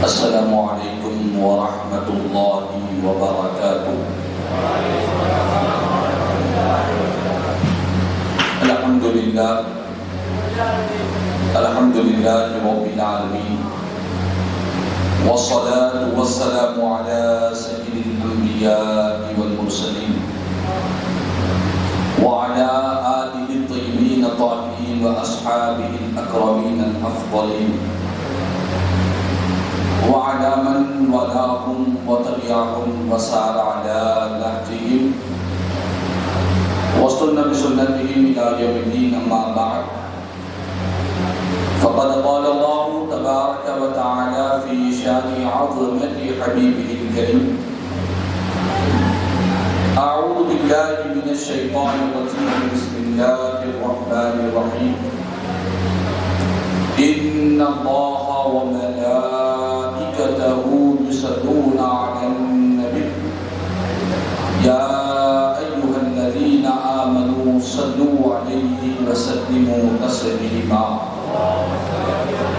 السلام علیکم ورحمۃ اللہ وبرکاتہ۔ الحمد للہ رب العالمین، والصلاة والسلام على سيد الأنبياء والمرسلين وعلى آله الطيبين الطاهرين وأصحابه الأكرمين الأفضلين وعلى من والاهم وتبعهم وسار على نهجهم واستنى بسنتهم إلى يوم الدين، أما بعد، فقد قال الله تبارك وتعالى في شان عظمة حبيبه الكريم: أعوذ بالله من الشيطان الرجيم، بسم الله الرحمن الرحيم. إن الله وملائكته يصلون على النبي يا أيها الذين آمنوا صلوا عليه وسلموا تسليما.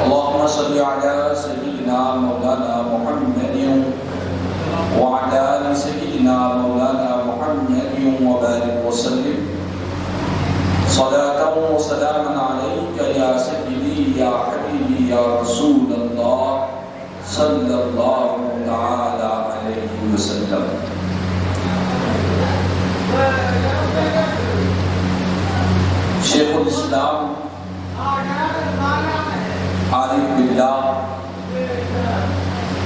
اللهم صل على سيدنا مولانا محمد وعلى آل سيدنا مولانا محمد وبارك وسلم صلاة وسلاما عليك يا سيدي يا حبيبي يا رسول الله صلى الله تعالى عليه وسلم. شیخ الاسلام عارف باللہ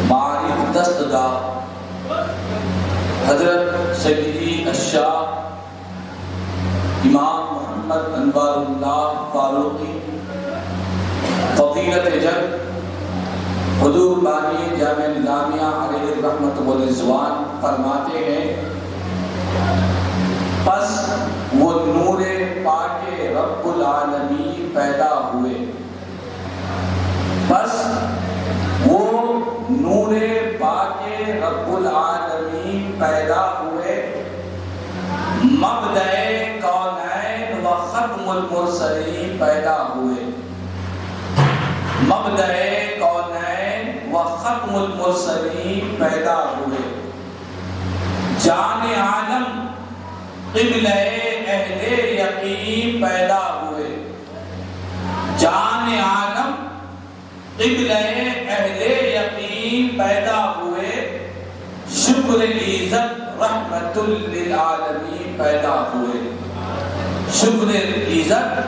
معارف دستگاہ حضرت سیدی الشاہ امام محمد انوار اللہ فاروقی فضیلت جنگ حضور بانی جامع نظامیہ علیہ الرحمت والرضوان فرماتے ہیں: پس وہ نور پاک رب العالمین پیدا ہوئے، پس وہ نور پاک رب العالمین پیدا ہوئے، مبدأ کونین و ختم المرسلین پیدا ہوئے، مبدأ کونین و ختم المرسلین پیدا ہوئے، جان عالم قبلہ اہل یقین پیدا ہوئے، جان عالم قبلہ اہل یقین پیدا ہوئے، شکر عزت رحمت للعالمین پیدا ہوئے، شکر عزت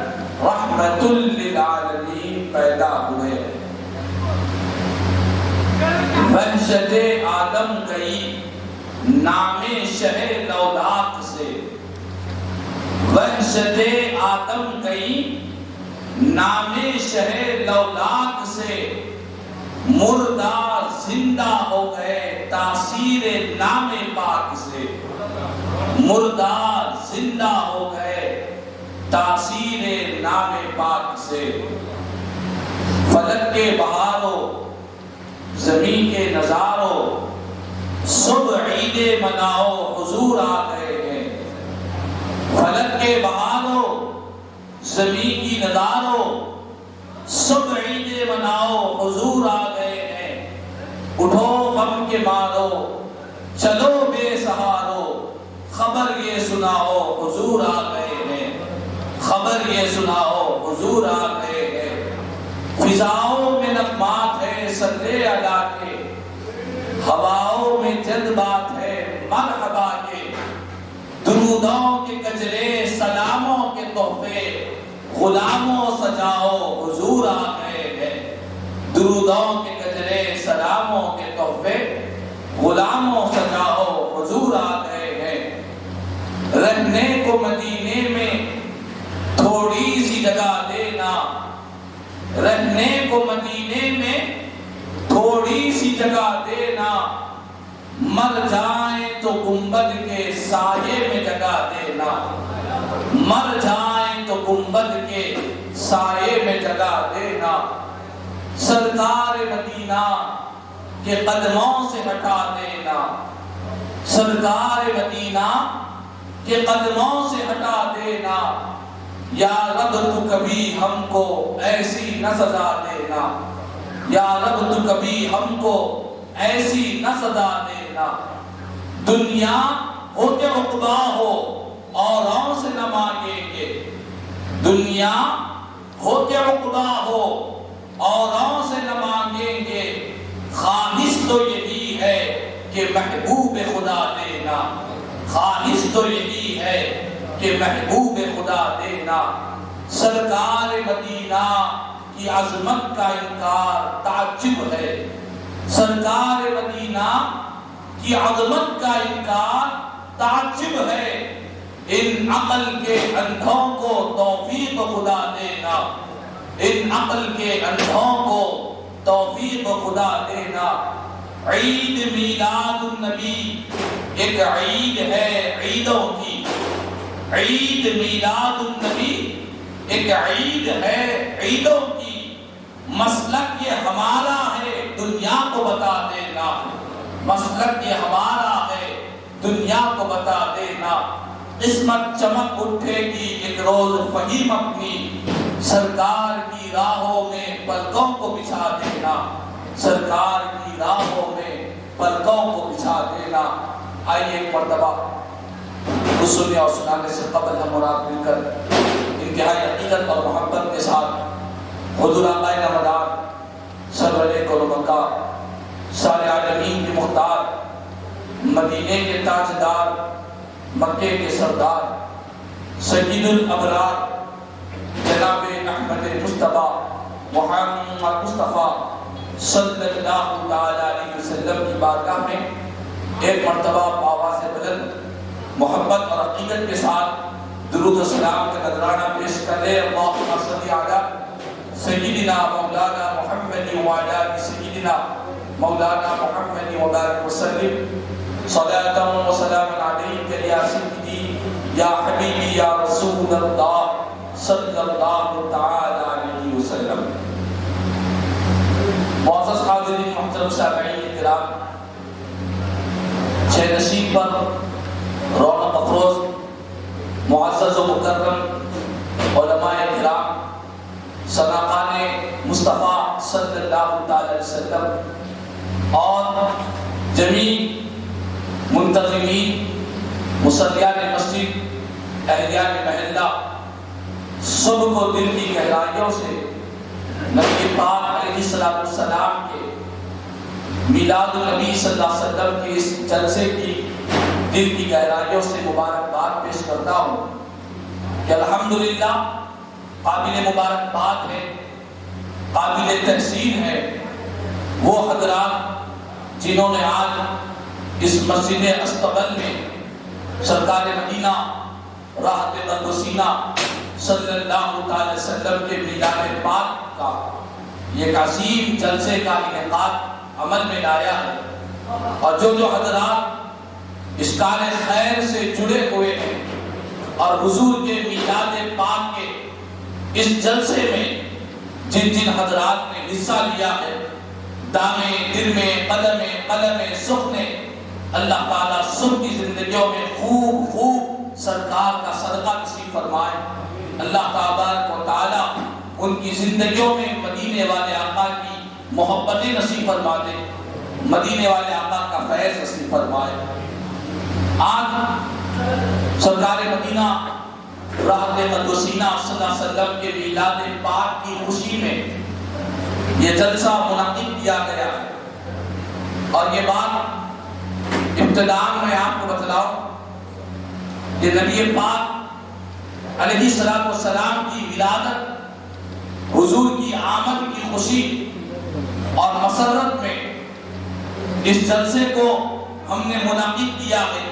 رحمت للعالمین پیدا ہوئے. وحشت آدم گئی نام شہ لولاک سے، وحشت آدم گئی نام شہ لولاک سے، مردہ زندہ ہو گئے تاثیر نام پاک سے، مردہ زندہ ہو گئے تاثیر نام پاک سے. فلک کے بہاروں زمین کے نظاروں صبح عید مناؤ حضور آ گئے ہیں، فلک کے بہاروں زمین کی نظاروں صبح عید مناؤ حضور آ گئے ہیں. اٹھو غم کے مارو چلو بے سہارو، خبر یہ سناؤ حضور آ گئے ہیں، خبر یہ سناؤ حضور آ گئے ہیں. فضاؤں میں نغمات ہے صلی اللہ کے، ہواؤں میں جذبات ہے مرحبا کے. درودوں کے گجرے سلاموں کے تحفے غلاموں سجاؤ حضور آ گئے ہیں، درودوں کے گجرے سلاموں کے تحفے غلاموں سجاؤ حضور آ گئے ہیں. رہنے کو مدینے میں تھوڑی سی جگہ دینا، رہنے کو مدینے میں تھوڑی سی جگہ دینا، مر جائیں تو گنبد کے سائے میں جگہ دینا، مر جائیں تو گنبد کے سائے میں جگہ دینا. سرکار مدینہ کے قدموں سے ہٹا دینا، سرکار مدینہ کے قدموں سے ہٹا دینا. یا رب تو کبھی ہم کو ایسی نہ سزا دینا، یا رب تو کبھی ہم کو ایسی نہ سزا دینا دنیا ہو کے عقبا ہو اوروں سے نہ مانگیں گے، دنیا ہو کے عقبا ہو اوروں سے نہ مانگیں گے، خواہش تو یہی ہے کہ محبوب خدا دینا، خواہش تو یہی ہے کہ محبوب خدا دینا۔ سرکار مدینہ کی عظمت کا انکار تعجب ہے، سرکار مدینہ کی عظمت کا انکار تعجب ہے، ان عقل کے اندھوں کو توفیق خدا دینا، ان عقل کے اندھوں کو توفیق خدا دینا۔ عید میلاد النبی ایک عید ہے عیدوں کی، عید میلاد النبی ایک عید ہے عیدوں کی، مسلک یہ ہمارا ہے دنیا کو بتا دینا، مسلک یہ ہمارا ہے دنیا کو بتا دینا۔ قسمت چمک اٹھے گی ایک روز فہیم اپنی، سرکار کی راہوں میں پلکوں کو بچھا دینا، سرکار کی راہوں میں پلکوں کو بچھا دینا۔ آئیے ایک مرتبہ سننے اور سنانے سے قبل ہم مراد مل کر انتہائی عقیدت اور محبت کے ساتھ حضور آقائے نامدار سرور کون مکہ سارے عالمین کے مختار، مدینے کے تاجدار، مکے کے سردار، سید الابرار جناب احمد مصطفیٰ محمد مصطفیٰ صلی اللہ تعالی علیہ وسلم کی بارگاہ میں ایک مرتبہ آواز بلند محبت اور عقیدت کے ساتھ درود و سلام کا نذرانہ پیش کر لے۔ اللہم صلی علی سیدنا مولانا محمد وعلی سیدنا مولانا محمد وبارک وسلم صلاة و سلام علیک یا سیدی یا حبیبی یا رسول اللہ صلی اللہ تعالی علیہ وسلم۔ معزز حاضرین محترم سامعین کرام، چھ نشین پر رونق افروز معزز و مکرم علماء کرام، صداقان مصطفیٰ صلی اللہ تعالی علیہ وسلم اور جمیع منتظمین، مصلیان مسجد، اہلیان محلہ، سب کو دل کی گہرائیوں سے نبی پاک علیہ السلام کے میلاد النبی صلی اللہ علیہ وسلم کے اس جلسے کی دل کی گہرائیوں سے مبارکباد پیش کرتا ہوں کہ الحمدللہ قابل مبارکباد ہے، قابل تحسین ہے وہ حضرات جنہوں نے آج اس مسجد استقبل میں سرکار مدینہ راحت قدسینہ صلی اللہ تعالی وسلم کے میلاد پاک کا یہ عظیم جلسے کا انعقاد عمل میں لایا ہے، اور جو حضرات اس کار خیر سے جڑے ہوئے ہیں اور حضور کے میلاد پاک کے اس جلسے میں جن حضرات نے حصہ لیا ہے، دامے دل میں قلم سخن نے، اللہ تعالیٰ سب کی زندگیوں میں خوب سرکار کا صدقہ نصیب فرمائے، اللہ تبارک و تعالیٰ ان کی زندگیوں میں مدینے والے آقا کی محبتیں نصیب فرما دے، مدینے والے آقا کا فیض نصیب فرمائے۔ آج سرکار مدینہ راحت قدسینہ صلی اللہ علیہ وسلم کے میلاد پاک کی خوشی میں یہ جلسہ منعقد کیا گیا ہے، اور یہ بات ابتداء میں آپ کو بتلاؤں کہ نبی پاک علیہ السلام کی ولادت، حضور کی آمد کی خوشی اور مسرت میں اس جلسے کو ہم نے منعقد کیا ہے۔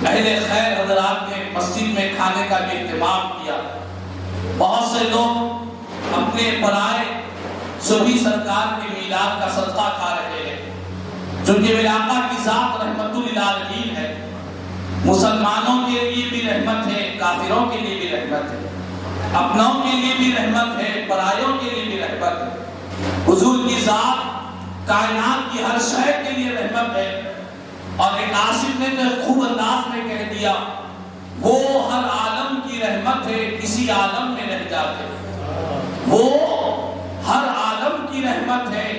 اہل خیر حضرات نے مسجد میں کھانے کا بھی اہتمام کیا، بہت سے لوگ اپنے پرائے صبحی سرکار کے میلاد کا صدقہ کھا رہے ہیں، چونکہ میرے آقا کی ذات رحمت للعالمین ہے، مسلمانوں کے لیے بھی رحمت ہے، کافروں کے لیے بھی رحمت ہے، اپنوں کے لیے بھی رحمت ہے، پرایوں کے لیے بھی رحمت ہے۔ حضور کی ذات کائنات کی ہر شے کے لیے رحمت ہے، اور ایک عاشق نے تو خوب انداز میں کہہ دیا، وہ ہر عالم کی رحمت ہے، کسی عالم میں رہ جاتے، وہ ہر عالم کی رحمت رحمت ہے،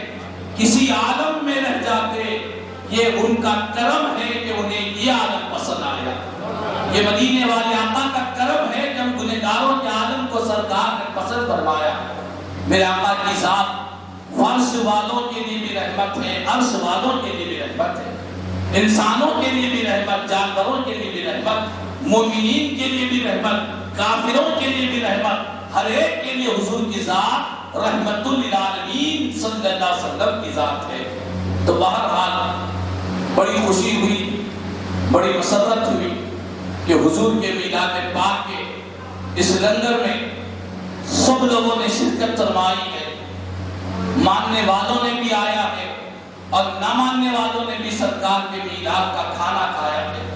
کسی عالم میں رہ جاتے یہ ان کا کرم ہے کہ انہیں یہ عالم پسند آیا۔ یہ مدینے والے آقا کا کرم ہے کہ ہم گنہگاروں کے عالم کو سرکار نے پسند فرمایا۔ میرے آقا کی ذات فرش والوں کے لیے بھی رحمت ہے، عرش والوں کے لیے بھی رحمت ہے، انسانوں کے لیے بھی رحمت، جانوروں کے لیے بھی رحمت، مومنین کے لیے بھی رحمت، کافروں کے لیے بھی رحمت، ہر ایک کے لیے حضور کی ذات رحمت للعالمین صلی اللہ علیہ وسلم کی ذات ہے۔ تو بہرحال بڑی خوشی ہوئی، بڑی مسرت ہوئی کہ حضور کے میلاد پاک کے اس لنگر میں سب لوگوں نے شرکت فرمائی ہے، ماننے والوں نے بھی آیا ہے اور نہ ماننے والوں نے بھی سرکار کے میلاد کا کھانا کھایا ہے،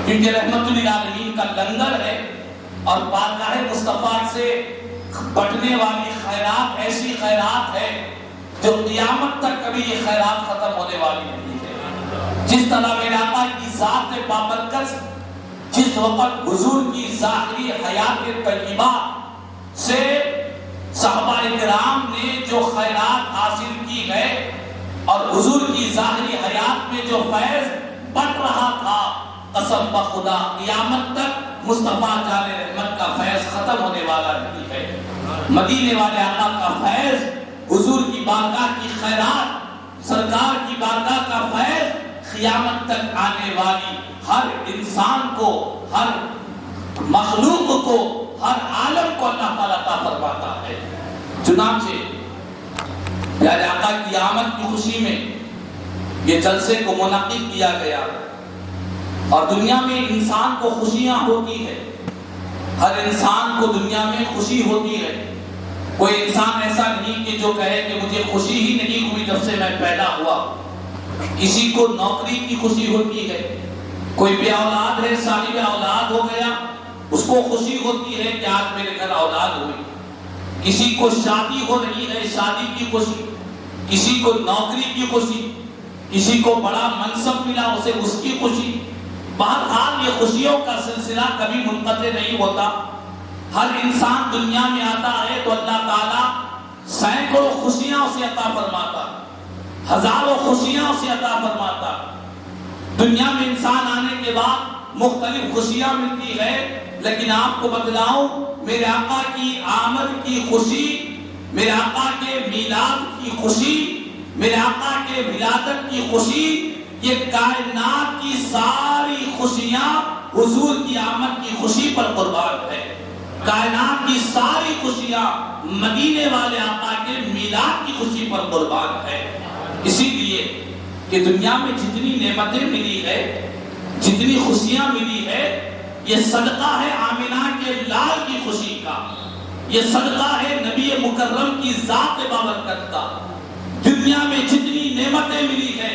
کیونکہ رحمت للعالمین کا لنگر ہے اور بارگاہ مصطفیٰ سے بٹنے والی خیرات ایسی خیرات ہے جو قیامت تک کبھی یہ خیرات ختم ہونے والی نہیں ہے۔ جس طرح میرے آقا کی ذات بابرکت جس وقت حضور کی ظاہری حیات طیبہ سے صحابہ کرام نے جو خیرات حاصل کی ہے اور حضور کی ظاہری حیات میں جو فیض بٹ رہا تھا، قسم بخدا قیامت تک مصطفیٰ جان رحمت کا فیض ختم ہونے والا نہیں ہے۔ مدینے والے آقا کا فیض، حضور کی بارگاہ کی خیرات، سرکار کی بارگاہ کا فیض قیامت تک آنے والی ہر انسان کو، ہر مخلوق کو، ہر عالم کو اللہ تعالیٰ عطا فرماتا ہے۔ چنانچہ پیارے آقا کی آمد کی خوشی میں یہ جلسے کو منعقد کیا گیا اور دنیا میں انسان کو خوشیاں ہوتی ہے، ہر انسان کو دنیا میں خوشی ہوتی ہے۔ کوئی انسان ایسا نہیں کہ جو کہے کہ مجھے خوشی ہی نہیں ہوئی جب سے میں پیدا ہوا۔ کسی کو نوکری کی خوشی ہوتی ہے، کوئی بے اولاد ہے، صاحب اولاد ہو گیا، اس کو خوشی ہوتی ہے کہ آج میرے گھر اولاد ہوئی۔ کسی کو شادی ہو رہی ہے، شادی کی خوشی، کسی کو نوکری کی خوشی، کسی کو بڑا منصب ملا اسے اس کی خوشی۔ بہرحال یہ خوشیوں کا سلسلہ کبھی منقطع نہیں ہوتا۔ ہر انسان دنیا میں آتا ہے تو اللہ تعالیٰ سینکڑوں خوشیاں اسے عطا فرماتا، ہزاروں خوشیاں اسے عطا فرماتا۔ دنیا میں انسان آنے کے بعد مختلف خوشیاں ملتی ہے، لیکن آپ کو بتلاؤں میرے آقا کی آمد کی خوشی، میرے آقا کے میلاد کی خوشی، میرے آقا کے ولادت کی خوشی، یہ کائنات کی ساری خوشیاں حضور کی آمد کی خوشی پر قربان ہے۔ کائنات کی ساری خوشیاں مدینے والے آقا کے میلاد کی خوشی پر قربان ہے۔ اسی لیے کہ دنیا میں جتنی نعمتیں ملی ہے، جتنی خوشیاں ملی ہے، یہ صدقہ ہے آمنہ کے لال کی خوشی کا، یہ صدقہ ہے نبی مکرم کی ذات بابرکت کا۔ دنیا میں جتنی نعمتیں ملی ہے،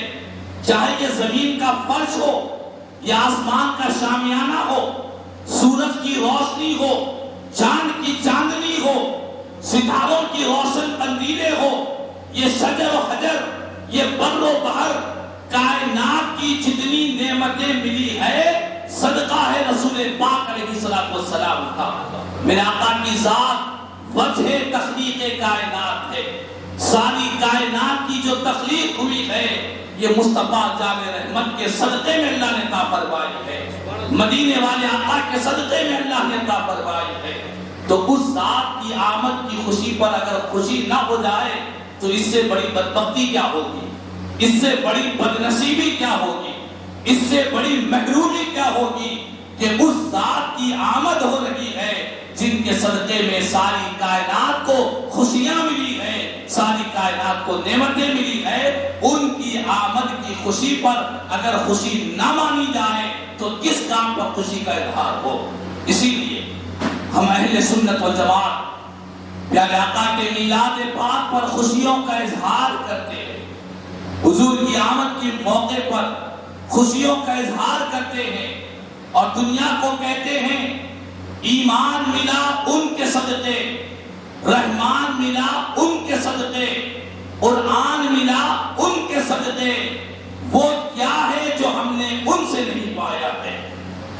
چاہے یہ زمین کا فرش ہو یا آسمان کا شامیانہ ہو، سورج کی روشنی ہو، چاند کی چاندنی ہو، ستاروں کی روشن قندیلیں ہو، یہ شجر و حجر، یہ بر و بحر، کائنات کی جتنی نعمتیں ملی ہے، صدقہ ہے رسول پاک علیہ السلام کا۔ میرے آقا کی ذات وجہ تخلیق کائنات ہے۔ ساری کائنات کی جو تخلیق ہوئی ہے یہ مصطفیٰ جان رحمت کے صدقے میں اللہ نے عطا فرمائی ہے، مدینے والے آقا کے صدقے میں اللہ نے عطا فرمائی ہے۔ تو اس ذات کی آمد کی خوشی پر اگر خوشی نہ ہو جائے تو اس سے بڑی بدبختی کیا ہوگی، اس سے بڑی بدنصیبی کیا ہوگی، اس سے بڑی محرومی کیا ہوگی کہ اس ذات کی آمد ہو رہی ہے جن کے صدقے میں ساری کائنات کو خوشیاں ملی ہیں، ساری کائنات کو نعمتیں ملی ہیں، ان کی آمد کی خوشی پر اگر خوشی نہ مانی جائے تو کس کام پر خوشی کا اظہار ہو۔ اسی لیے ہم اہل سنت والجماعت پیارے آقا کے میلاد پاک پر خوشیوں کا اظہار کرتے ہیں، حضور کی آمد کے موقع پر خوشیوں کا اظہار کرتے ہیں اور دنیا کو کہتے ہیں ایمان ملا ان کے صدقے، رحمان ملا ان کے صدقے، قرآن ملا ان کے صدقے۔ وہ کیا ہے جو ہم نے ان سے نہیں پایا ہے؟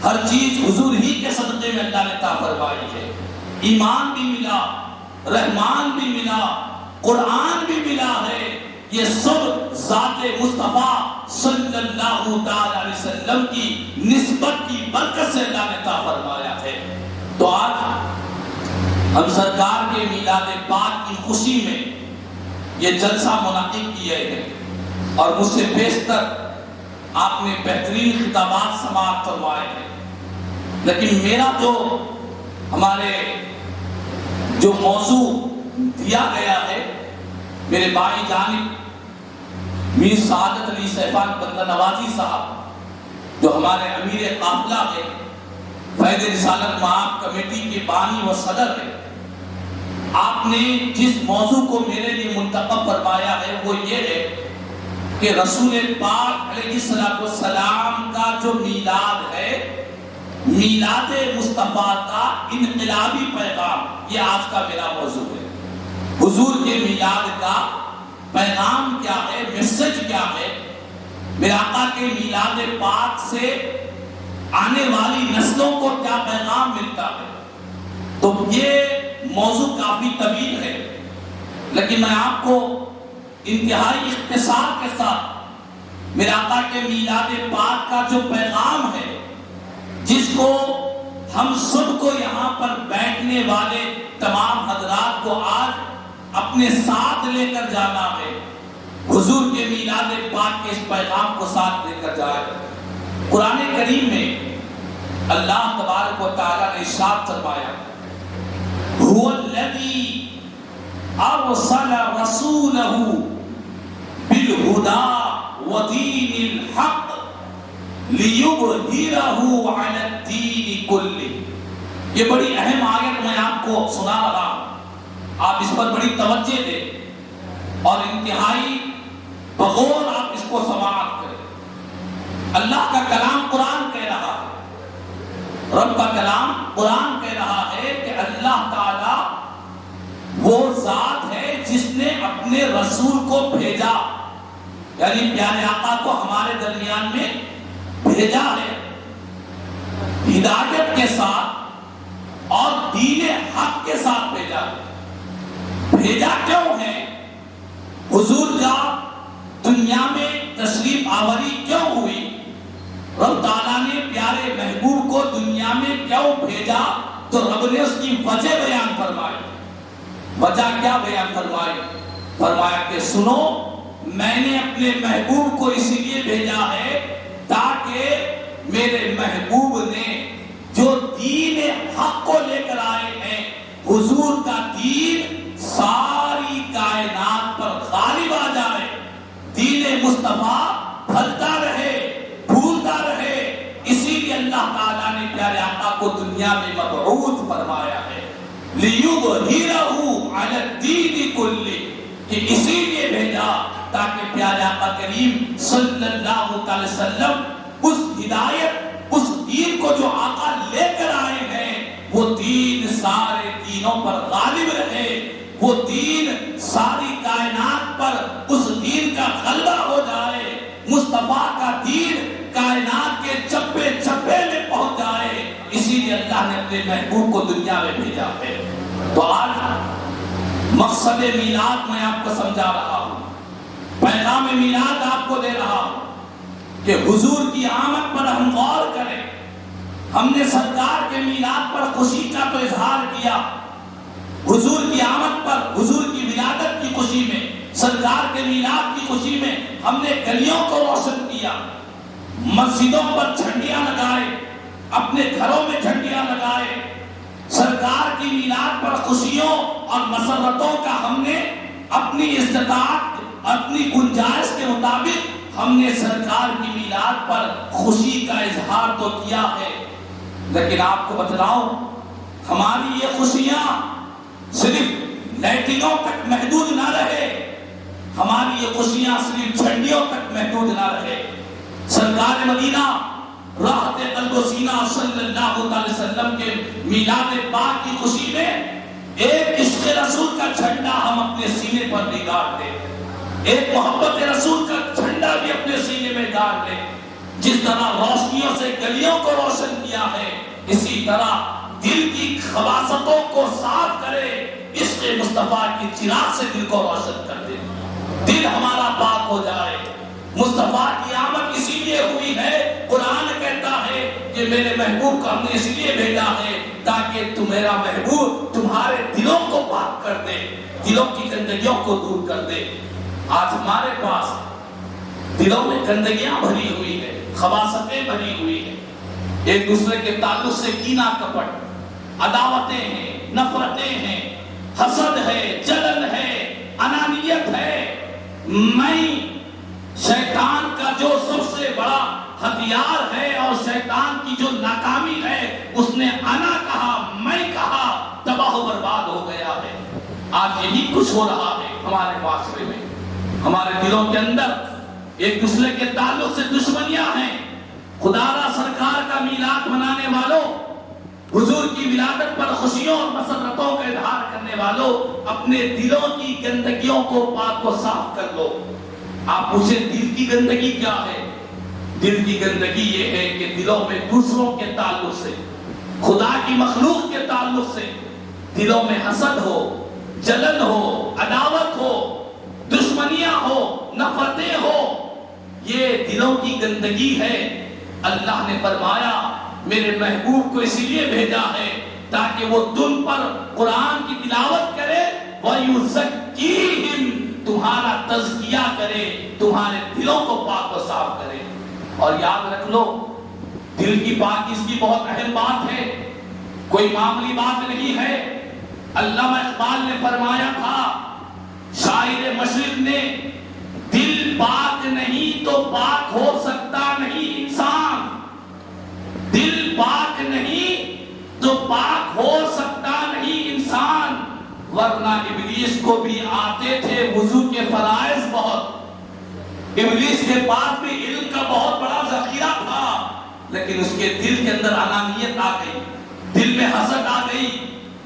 ہر چیز حضور ہی کے صدقے میں اللہ نے عطا فرمائی ہے۔ ایمان بھی ملا، رحمان بھی ملا، قرآن بھی ملا ہے، یہ سب ذات مصطفیٰ صلی اللہ تعالی علیہ وسلم کی نسبت کی برکت سے اللہ نے عطا فرمایا ہے۔ تو آج ہم سرکار کے میلاد پاک کی خوشی میں یہ جلسہ منعقد کیے ہیں، اور مجھ سے بیشتر آپ نے بہترین خطابات سماعت فرمائے ہیں، لیکن میرا ہمارے جو موضوع دیا گیا ہے، میرے بھائی جانب میر سعادت علی سیفان بندہ نوازی صاحب جو ہمارے امیر قافلہ ہے، فیض رسالت معاف کمیٹی کے بانی و صدر ہے، آپ نے جس موضوع کو میرے لیے منتخب فرمایا ہے وہ یہ ہے کہ رسول پاک علیہ السلام کا جو میلاد ہے، میلاد مصطفیٰ کا انقلابی پیغام، یہ آج کا میرا موضوع ہے۔ حضور کے میلاد کا پیغام کیا ہے، میسج کیا ہے، میرے آقا کے میلاد پاک سے آنے والی نسلوں کو کیا پیغام ملتا ہے۔ تو یہ موضوع کافی طویل ہے، لیکن میں آپ کو انتہائی اختصار کے ساتھ میرے آقا کے میلاد پاک کا جو پیغام ہے، جس کو ہم سب کو یہاں پر بیٹھنے والے تمام حضرات کو آج اپنے ساتھ لے کر جانا ہے، حضور کے میلاد پاک کے اس پیغام کو ساتھ لے کر جائے۔ قرآن کریم میں اللہ تبارک و تعالیٰ نے ارشاد فرمایا، هو الذی ارسل رسولہ بالہدی ودین الحق لیظہرہ علی الدین کلہ۔ یہ بڑی اہم آیت میں آپ کو سنا رہا ہوں، آپ اس پر بڑی توجہ دیں اور انتہائی بغور آپ اس کو سماعت کریں۔ اللہ کا کلام قرآن کہہ رہا ہے، رب کا کلام قرآن کہہ رہا ہے کہ اللہ تعالی وہ ذات ہے جس نے اپنے رسول کو بھیجا، یعنی پیارے آقا کو ہمارے درمیان میں بھیجا ہے ہدایت کے ساتھ اور دین حق کے ساتھ بھیجا ہے۔ بھیجا کیوں ہے؟ حضور کا دنیا میں تشریف آوری کیوں ہوئی؟ رب تعالیٰ نے پیارے محبوب کو دنیا میں کیوں بھیجا؟ تو رب نے اس کی وجہ بیان فرمائی۔ وجہ کیا بیان فرمائی؟ فرمایا کہ سنو، میں نے اپنے محبوب کو اسی لیے بھیجا ہے تاکہ میرے محبوب نے جو دین حق کو لے کر آئے ہیں، حضور کا دین ساری کائنات پر غالب آ جائے، دین مصطفیٰ پھلتا رہے، پھولتا رہے۔ اسی لیے اللہ تعالیٰ نے پیارے آقا کو دنیا میں مبعوث فرمایا ہے، لیظہرہ علی الدین کلہ، کہ اسی لیے بھیجا تاکہ پیارے آقا کریم صلی اللہ علیہ وسلم اس ہدایت، اس دین کو جو آقا لے کر آئے ہیں، وہ دین سارے دینوں پر غالب رہے، وہ دین ساری کائنات پر اس دین کا غلبہ ہو جائے، مصطفیٰ کا دین کائنات کے چپے چپے میں پہنچ جائے۔ اسی لیے اللہ نے اپنے محبوب کو دنیا میں بھیجا ہے۔ تو آج مقصد میلاد میں آپ کو سمجھا رہا ہوں، پیغام میلاد آپ کو دے رہا ہوں کہ حضور کی آمد پر ہم غور کریں۔ ہم نے سرکار کے میلاد پر خوشی کا تو اظہار کیا، حضور کی آمد پر، حضور کی ولادت کی خوشی میں، سرکار کے میلاد کی خوشی میں ہم نے گلیوں کو روشن کیا، مسجدوں پر جھنڈیاں لگائے، اپنے گھروں میں جھنڈیاں لگائے، سرکار کی میلاد پر خوشیوں اور مسرتوں کا ہم نے اپنی استطاعت، اپنی گنجائش کے مطابق ہم نے سرکار کی میلاد پر خوشی کا اظہار تو کیا ہے۔ لیکن آپ کو بتلاؤں، ہماری یہ خوشیاں صرف لائٹنگوں تک محدود نہ رہے، ہماری یہ خوشیاں صرف جھنڈیوں تک محدود نہ رہے۔ سرکار مدینہ راحت قلب و سینہ صلی اللہ علیہ وسلم کے میلاد پاک کی خوشی میں ایک عشق رسول کا جھنڈا ہم اپنے سینے پر بھی گاڑ دیں، ایک محبت رسول کا جھنڈا بھی اپنے سینے میں گاڑ دیں۔ جس طرح روشنیوں سے گلیوں کو روشن کیا ہے، اسی طرح دل کی خباثتوں کو صاف کرے، عشق مصطفیٰ کی چراغ سے دل کو روشن کر دے، دل ہمارا پاک ہو جائے۔ مصطفیٰ کی آمد اسی لیے ہوئی ہے، قرآن کہتا ہے کہ میرے محبوب کو ہم نے اس لیے بھیجا ہے تاکہ میرا محبوب تمہارے دلوں کو پاک کر دے، دلوں کی گندگیوں کو دور کر دے۔ آج ہمارے پاس دلوں میں گندگیاں بھری ہوئی ہے، خباثتیں بھری ہوئی ہیں، ایک دوسرے کے تعلق سے کینہ کپٹ، عداوتیں ہیں، نفرتیں ہیں، حسد ہے، جلن ہے، انانیت ہے۔ میں شیطان کا جو سب سے بڑا ہتھیار ہے اور شیطان کی جو ناکامی ہے، اس نے انا کہا، میں کہا، تباہ و برباد ہو گیا ہے۔ آج یہی کچھ ہو رہا ہے ہمارے معاشرے میں، ہمارے دلوں کے اندر ایک دوسرے کے تعلق سے دشمنیاں ہیں۔ خدا را سرکار کا میلاد منانے والوں، حضور کی ولادت پر خوشیوں اور مسرتوں کا اظہار کرنے والوں، اپنے دلوں کی گندگیوں کو پاک و صاف کر لو۔ آپ پوچھیں دل کی گندگی کیا ہے؟ دل کی گندگی یہ ہے کہ دلوں میں دوسروں کے تعلق سے، خدا کی مخلوق کے تعلق سے دلوں میں حسد ہو، جلن ہو، عداوت ہو، دشمنیاں ہو، نفرتیں ہو۔ یہ دلوں کی گندگی ہے۔ اللہ نے فرمایا میرے محبوب کو اسی لیے بھیجا ہے تاکہ وہ تم پر قرآن کی تلاوت کرے، وَيُزَكِّيهِمْ، تمہارا تزکیہ کرے، تمہارے دلوں کو پاک و صاف کرے۔ اور یاد رکھ لو، دل کی پاکیزگی کی بہت اہم بات ہے، کوئی معمولی بات نہیں ہے۔ علامہ اقبال نے فرمایا تھا، شاعر مشرق نے، دل پاک نہیں تو پاک ہو سکتا نہیں انسان، دل پاک نہیں تو پاک ہو سکتا نہیں انسان، ورنہ ابلیس کو بھی آتے تھے وضو کے فرائض بہت، ابلیس کے پاس بھی علم کا بہت بڑا ذخیرہ تھا، لیکن اس کے دل کے اندر انانیت آ گئی، دل میں حسد آ گئی،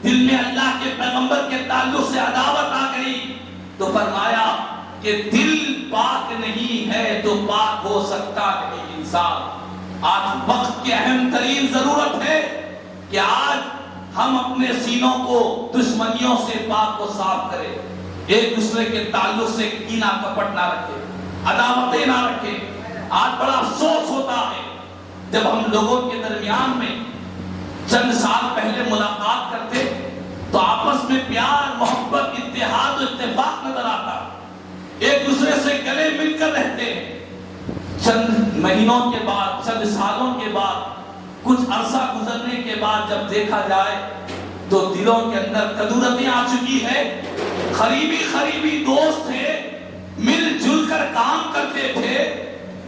دل میں اللہ کے پیغمبر کے تعلق سے عداوت آ گئی، تو فرمایا کہ دل پاک نہیں ہے تو پاک ہو سکتا نہیں انسان۔ آج وقت کی اہم ترین ضرورت ہے کہ آج ہم اپنے سینوں کو دشمنیوں سے پاک و صاف کریں، ایک دوسرے کے تعلق سے کینہ کپٹ نہ رکھیں، عداوتیں نہ رکھیں۔ آج بڑا افسوس ہوتا ہے جب ہم لوگوں کے درمیان میں چند سال پہلے ملاقات کرتے تو آپس میں پیار، محبت، اتحاد و اتفاق نظر آتا، ایک دوسرے سے گلے مل کر رہتے۔ چند مہینوں کے بعد، چند سالوں کے بعد، کچھ عرصہ گزرنے کے بعد جب دیکھا جائے تو دلوں کے اندر کدورتیں آ چکی ہے۔ قریبی دوست تھے، مل جل کر کام کرتے تھے،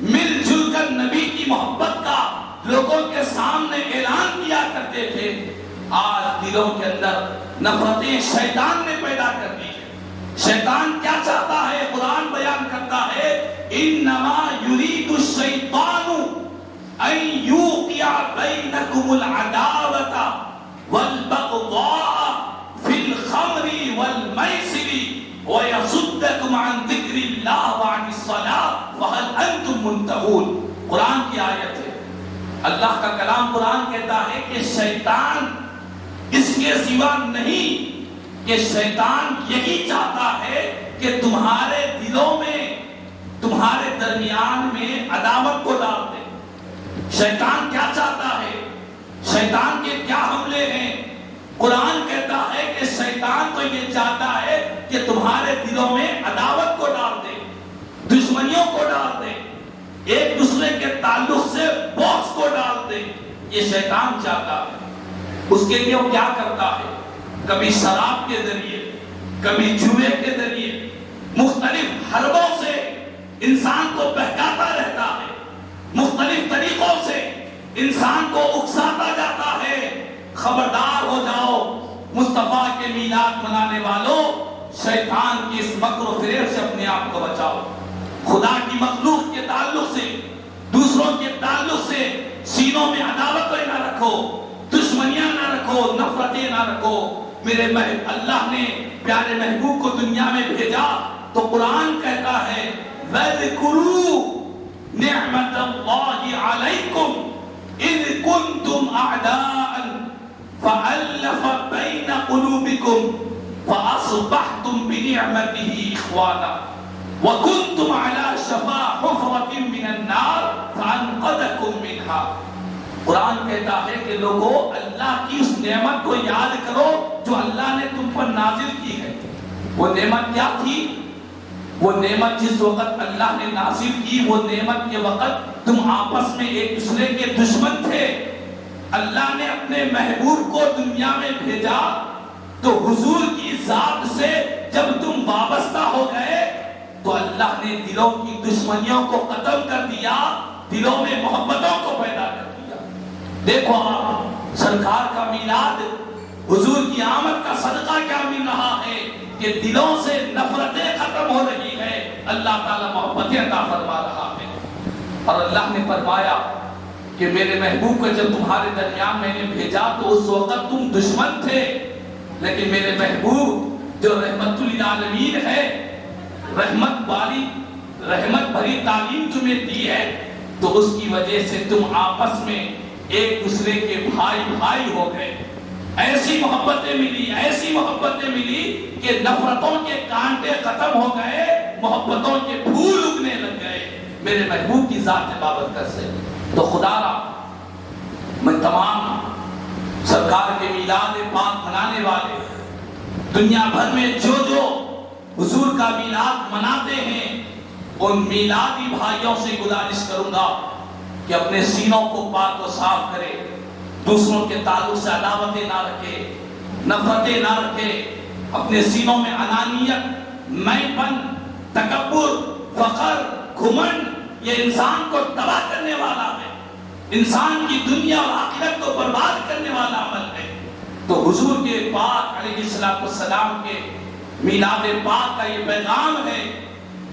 مل جل کر نبی کی محبت کا لوگوں کے سامنے اعلان کیا کرتے تھے، آج دلوں کے اندر نفرتیں شیطان نے پیدا کر دی ہے۔ شیطان کیا چاہتا ہے؟ قرآن بیان کرتا ہے، انما یرید الشیطان ان یوقع بینکم العداوۃ والبغضاء فی الخمر والمیسر ویصدکم عن ذکر اللہ وعن الصلاۃ فہل انتم منتہون۔ قرآن کی آیت ہے، اللہ کا کلام قرآن کہتا ہے کہ شیطان اس کے سوا نہیں، کہ شیطان یہی چاہتا ہے کہ تمہارے دلوں میں، تمہارے درمیان میں عداوت کو ڈال دے۔ شیطان کیا چاہتا ہے؟ شیطان کے کیا حملے ہیں؟ قرآن کہتا ہے کہ شیطان تو یہ چاہتا ہے کہ تمہارے دلوں میں عداوت کو ڈال دے، دشمنیوں کو ڈال دے، ایک دوسرے کے تعلق سے بغض کو ڈال دے۔ یہ شیطان چاہتا ہے۔ اس کے لیے وہ کیا کرتا ہے؟ کبھی شراب کے ذریعے، کبھی جوئے کے ذریعے، مختلف حربوں سے انسان کو بہکاتا رہتا ہے، مختلف طریقوں سے انسان کو اکساتا جاتا ہے۔ خبردار ہو جاؤ مصطفیٰ کے میلاد منانے والوں، شیطان کی اس مکر و فریب سے اپنے آپ کو بچاؤ۔ خدا کی مخلوق کے تعلق سے، دوسروں کے تعلق سے سینوں میں عداوتیں نہ رکھو، دشمنیاں نہ رکھو، نفرتیں نہ رکھو۔ میرے اللہ نے پیارے محبوب کو دنیا میں بھیجا تو قرآن کہتا ہے وَاذْكُرُوا نِعْمَةَ اللَّهِ عَلَيْكُمْ إِذْ كُنْتُمْ أَعْدَاءً فَأَلَّفَ بَيْنَ قُلُوبِكُمْ فَأَصْبَحْتُمْ بِنِعْمَتِهِ إِخْوَانًا وَكُنْتُمْ عَلَى شَفَا حُفْرَةٍ مِّنَ النَّارِ فَأَنْقَذَكُم مِّنْهَا۔ قرآن کہتا ہے کہ لوگوں اللہ کی اس نعمت کو یاد کرو جو اللہ نے تم پر نازل کی ہے۔ وہ نعمت کیا تھی؟ وہ نعمت جس وقت اللہ نے نازل کی، وہ نعمت کے وقت تم آپس میں ایک دوسرے کے دشمن تھے۔ اللہ نے اپنے محبوب کو دنیا میں بھیجا تو حضور کی ذات سے جب تم وابستہ ہو گئے تو اللہ نے دلوں کی دشمنیوں کو ختم کر دیا، دلوں میں محبتوں کو پیدا کر دیا۔ دیکھو آپ سرکار کا میلاد، حضور کی آمد کا صدقہ کیا مل رہا ہے کہ دلوں سے نفرتیں ختم ہو رہی ہے، اللہ تعالیٰ محبتیں عطا فرما رہا ہے۔ اور اللہ نے فرمایا کہ میرے محبوب کو جب تمہارے درمیان میں نے بھیجا تو اس وقت تم دشمن تھے، لیکن میرے محبوب جو رحمت للعالمین ہے، رحمت والی رحمت بھری تعلیم تمہیں دی ہے، تو اس کی وجہ سے تم آپس میں ایک دوسرے کے بھائی بھائی ہو گئے۔ ایسی محبتیں ملی، ایسی محبتیں ملی کہ نفرتوں کے کانٹے ختم ہو گئے، محبتوں کے پھول اگنے لگ گئے میرے محبوب کی ذات بابرکت سے۔ تو خدا را میں تمام سرکار کے میلاد پاک منانے والے دنیا بھر میں جو حضور کا میلاد مناتے ہیں، ان میلادی بھائیوں سے گزارش کروں گا کہ اپنے سینوں کو پاک و صاف کرے، دوسروں کے تعلق سے عداوتیں نہ رکھے، نفرتیں نہ رکھے، اپنے سینوں میں انانیت، میں پن، تکبر، فخر، گھمنڈ، یہ انسان کو تباہ کرنے والا ہے، انسان کی دنیا اور آخرت کو برباد کرنے والا عمل ہے۔ تو حضور کے پاک علیہ السلام کے میلاد پاک کا یہ پیغام ہے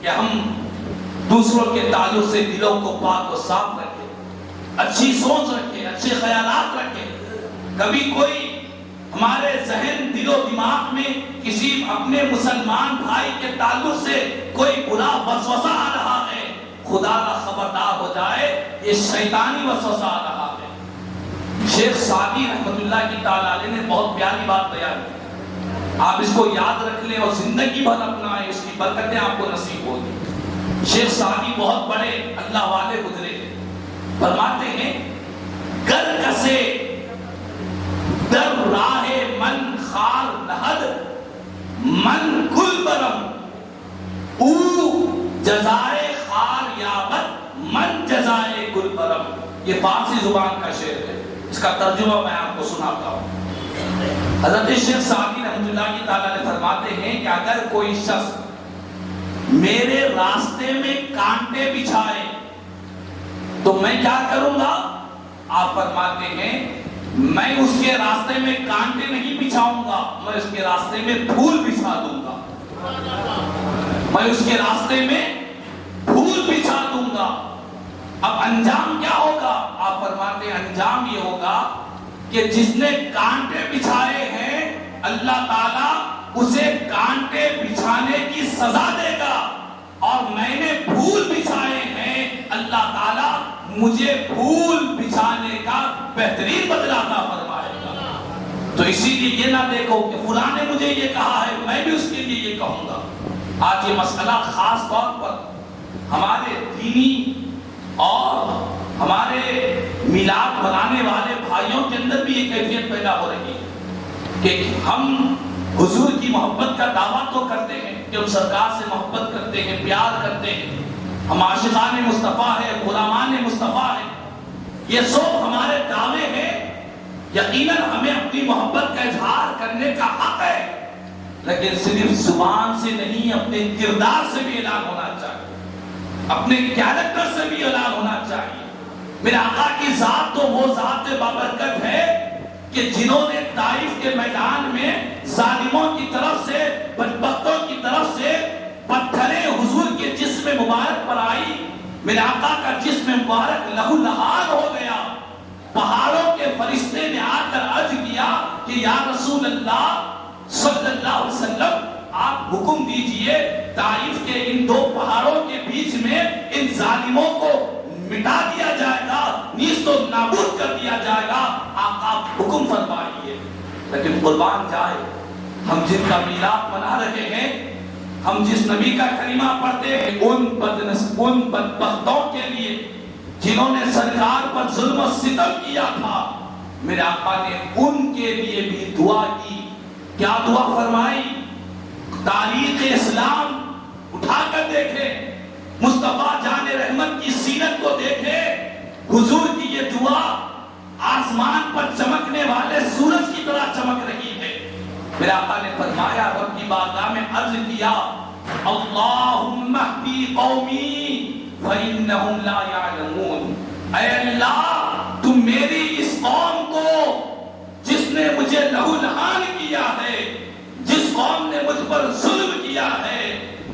کہ ہم دوسروں کے تعلق سے دلوں کو پاک و صاف رکھیں، اچھی سوچ رکھیں، اچھے خیالات رکھیں۔ کبھی کوئی ہمارے ذہن، دل و دماغ میں کسی اپنے مسلمان بھائی کے تعلق سے کوئی برا وسوسہ آ رہا ہے، خدا کا خبردار ہو جائے، یہ شیطانی وسوسہ آ رہا ہے۔ شیخ سعدی رحمت اللہ کی تعالیٰ علیہ نے بہت پیاری بات بیان کی، آپ اس کو یاد رکھ لیں اور زندگی بھر اپنائیں، اس کی برکتیں آپ کو نصیب ہوگی۔ شیخ سعدی بہت بڑے اللہ والے گزرے، فرماتے ہیں گر کسے در راہ من خار نہد من کل برم او جزائے خار یابت من جزائے گل برم۔ یہ فارسی زبان کا شعر ہے، اس کا ترجمہ میں آپ کو سناتا ہوں۔ حضرت شیخ سعدی رحمۃ اللہ کی تعالیٰ نے فرماتے ہیں کہ اگر کوئی شخص میرے راستے میں کانٹے بچھائے تو میں کیا کروں گا؟ آپ فرماتے ہیں میں اس کے راستے میں کانٹے نہیں بچھاؤں گا، میں اس کے راستے میں پھول بچھا دوں گا، میں اس کے راستے میں پھول بچھا دوں گا۔ اب انجام کیا ہوگا؟ آپ فرماتے ہیں انجام یہ ہوگا کہ جس نے کانٹے بچھائے ہیں اللہ تعالیٰ اسے کانٹے بچھانے کی سزا دے گا، اور میں نے پھول بچھائے ہیں اللہ تعالیٰ مجھے پھول بچھانے کا بہترین بدلہ عطا فرمائے گا۔ تو اسی لیے یہ نہ دیکھو کہ فلاں نے مجھے یہ کہا ہے میں بھی اس کے لیے یہ کہوں گا۔ آج یہ مسئلہ خاص طور پر ہمارے دینی اور ہمارے میلاد منانے والے بھائیوں کے اندر بھی یہ کیفیت پیدا ہو رہی ہے کہ ہم حضور کی محبت کا دعویٰ تو کرتے ہیں کہ ہم سرکار سے محبت کرتے ہیں، پیار کرتے ہیں، ہم عاشقان مصطفیٰ ہیں، غلامان مصطفیٰ ہیں، یہ سب ہمارے دعوے ہیں۔ یقیناً ہمیں اپنی محبت کا اظہار کرنے کا حق ہے، لیکن صرف زبان سے نہیں، اپنے کردار سے بھی اعلان ہونا چاہیے، اپنے کیریکٹر سے بھی اعلان ہونا چاہیے۔ میرے آقا کی ذات تو وہ ذات بابرکت ہے کہ جنہوں نے طائف کے میدان میں ظالموں کی طرف سے، بدبختوں کی طرف سے پتھریں حضور کے جسم مبارک پر آئی، میرے آقا کا جسم مبارک لہو لہان ہو گیا، پہاڑوں کے فرشتے نے آ کر عرض کیا کہ یا رسول اللہ صلی اللہ علیہ وسلم آپ حکم دیجئے طائف کے ان دو پہاڑوں کے بیچ میں ان ظالموں کو مٹا دیا جائے گا، نیست و نابود کر دیا جائے گا، آقا حکم فرمائیے۔ لیکن قربان جائے ہم جن کا میلاد منا رہے ہیں، ہم جس نبی کا کلمہ پڑھتے ہیں، ان بدبختوں کے لیے جنہوں نے سرکار پر ظلم و ستم کیا تھا، میرے آقا نے ان کے لیے بھی دعا کی۔ کیا دعا فرمائی؟ تاریخ اسلام اٹھا کر دیکھیں، مصطفیٰ جان رحمت کی سیرت کو دیکھیں، حضور کی یہ دعا آسمان پر چمکنے والے سورج کی طرح چمک رہی ہے۔ میرے آقا نے فرمایا، رب کی بارگاہ میں عرض کیا، اللہم اہدی قومی فإنہم لا یعلمون، اے اللہ تو میری اس قوم کو جس نے مجھے لہو لہان کیا ہے، جس قوم نے مجھ پر ظلم کیا ہے،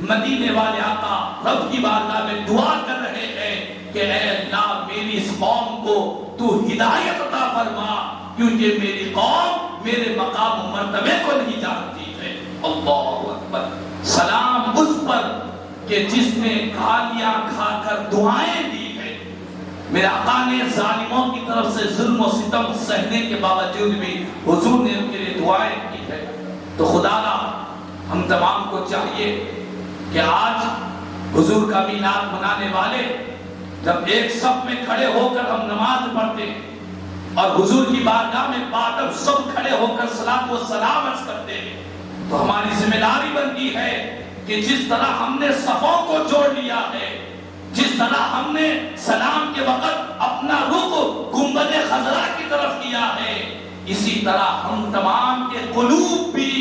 مدینے والے آقا رب کی بارگاہ میں دعا کر رہے ہیں کہ اے اللہ میری اس قوم کو تو ہدایت عطا فرما، کیونکہ میری قوم میرے مقام و مرتبے کو نہیں جانتی ہے۔ اللہ اکبر، سلام اس پر کہ جس نے گالیاں کھا کر دعائیں دی ہیں۔ میرے آقا نے ظالموں کی طرف سے ظلم و ستم سہنے کے باوجود بھی حضور نے ان کے لیے دعائیں کی ہے۔ تو خدا را ہم تمام کو چاہیے کہ آج حضور کا میلاد منانے والے جب ایک صف میں کھڑے ہو کر ہم نماز پڑھتے ہیں اور حضور کی بارگاہ میں بادب سب کھڑے ہو کر صلاۃ و سلام عرض کرتے ہیں، تو ہماری ذمہ داری بنتی ہے کہ جس طرح ہم نے صفوں کو جوڑ لیا ہے، جس طرح ہم نے سلام کے وقت اپنا رخ گنبد خضرا کی طرف کیا ہے، اسی طرح ہم تمام کے قلوب بھی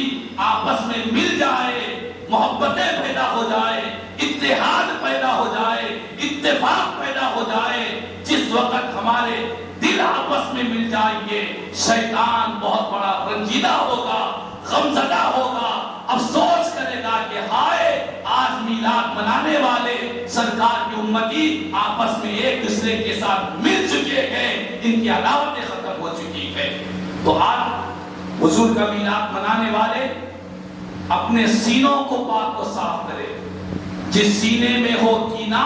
آپس میں مل جائے، محبتیں پیدا ہو جائے، اتحاد پیدا ہو جائے، اتفاق پیدا ہو جائے۔ جس وقت ہمارے دل آپس میں مل جائیں گے، شیطان بہت بڑا رنجیدہ ہوگا، غمزدہ ہوگا، افسوس کرے گا کہ ہائے آج میلاد منانے والے سرکار کی امتی آپس میں ایک دوسرے کے ساتھ مل چکے ہیں، ان کی عداوتیں ختم ہو چکی ہے۔ تو آج حضور کا میلاد منانے والے اپنے سینوں کو پاک و صاف کرے۔ جس سینے میں ہو کینہ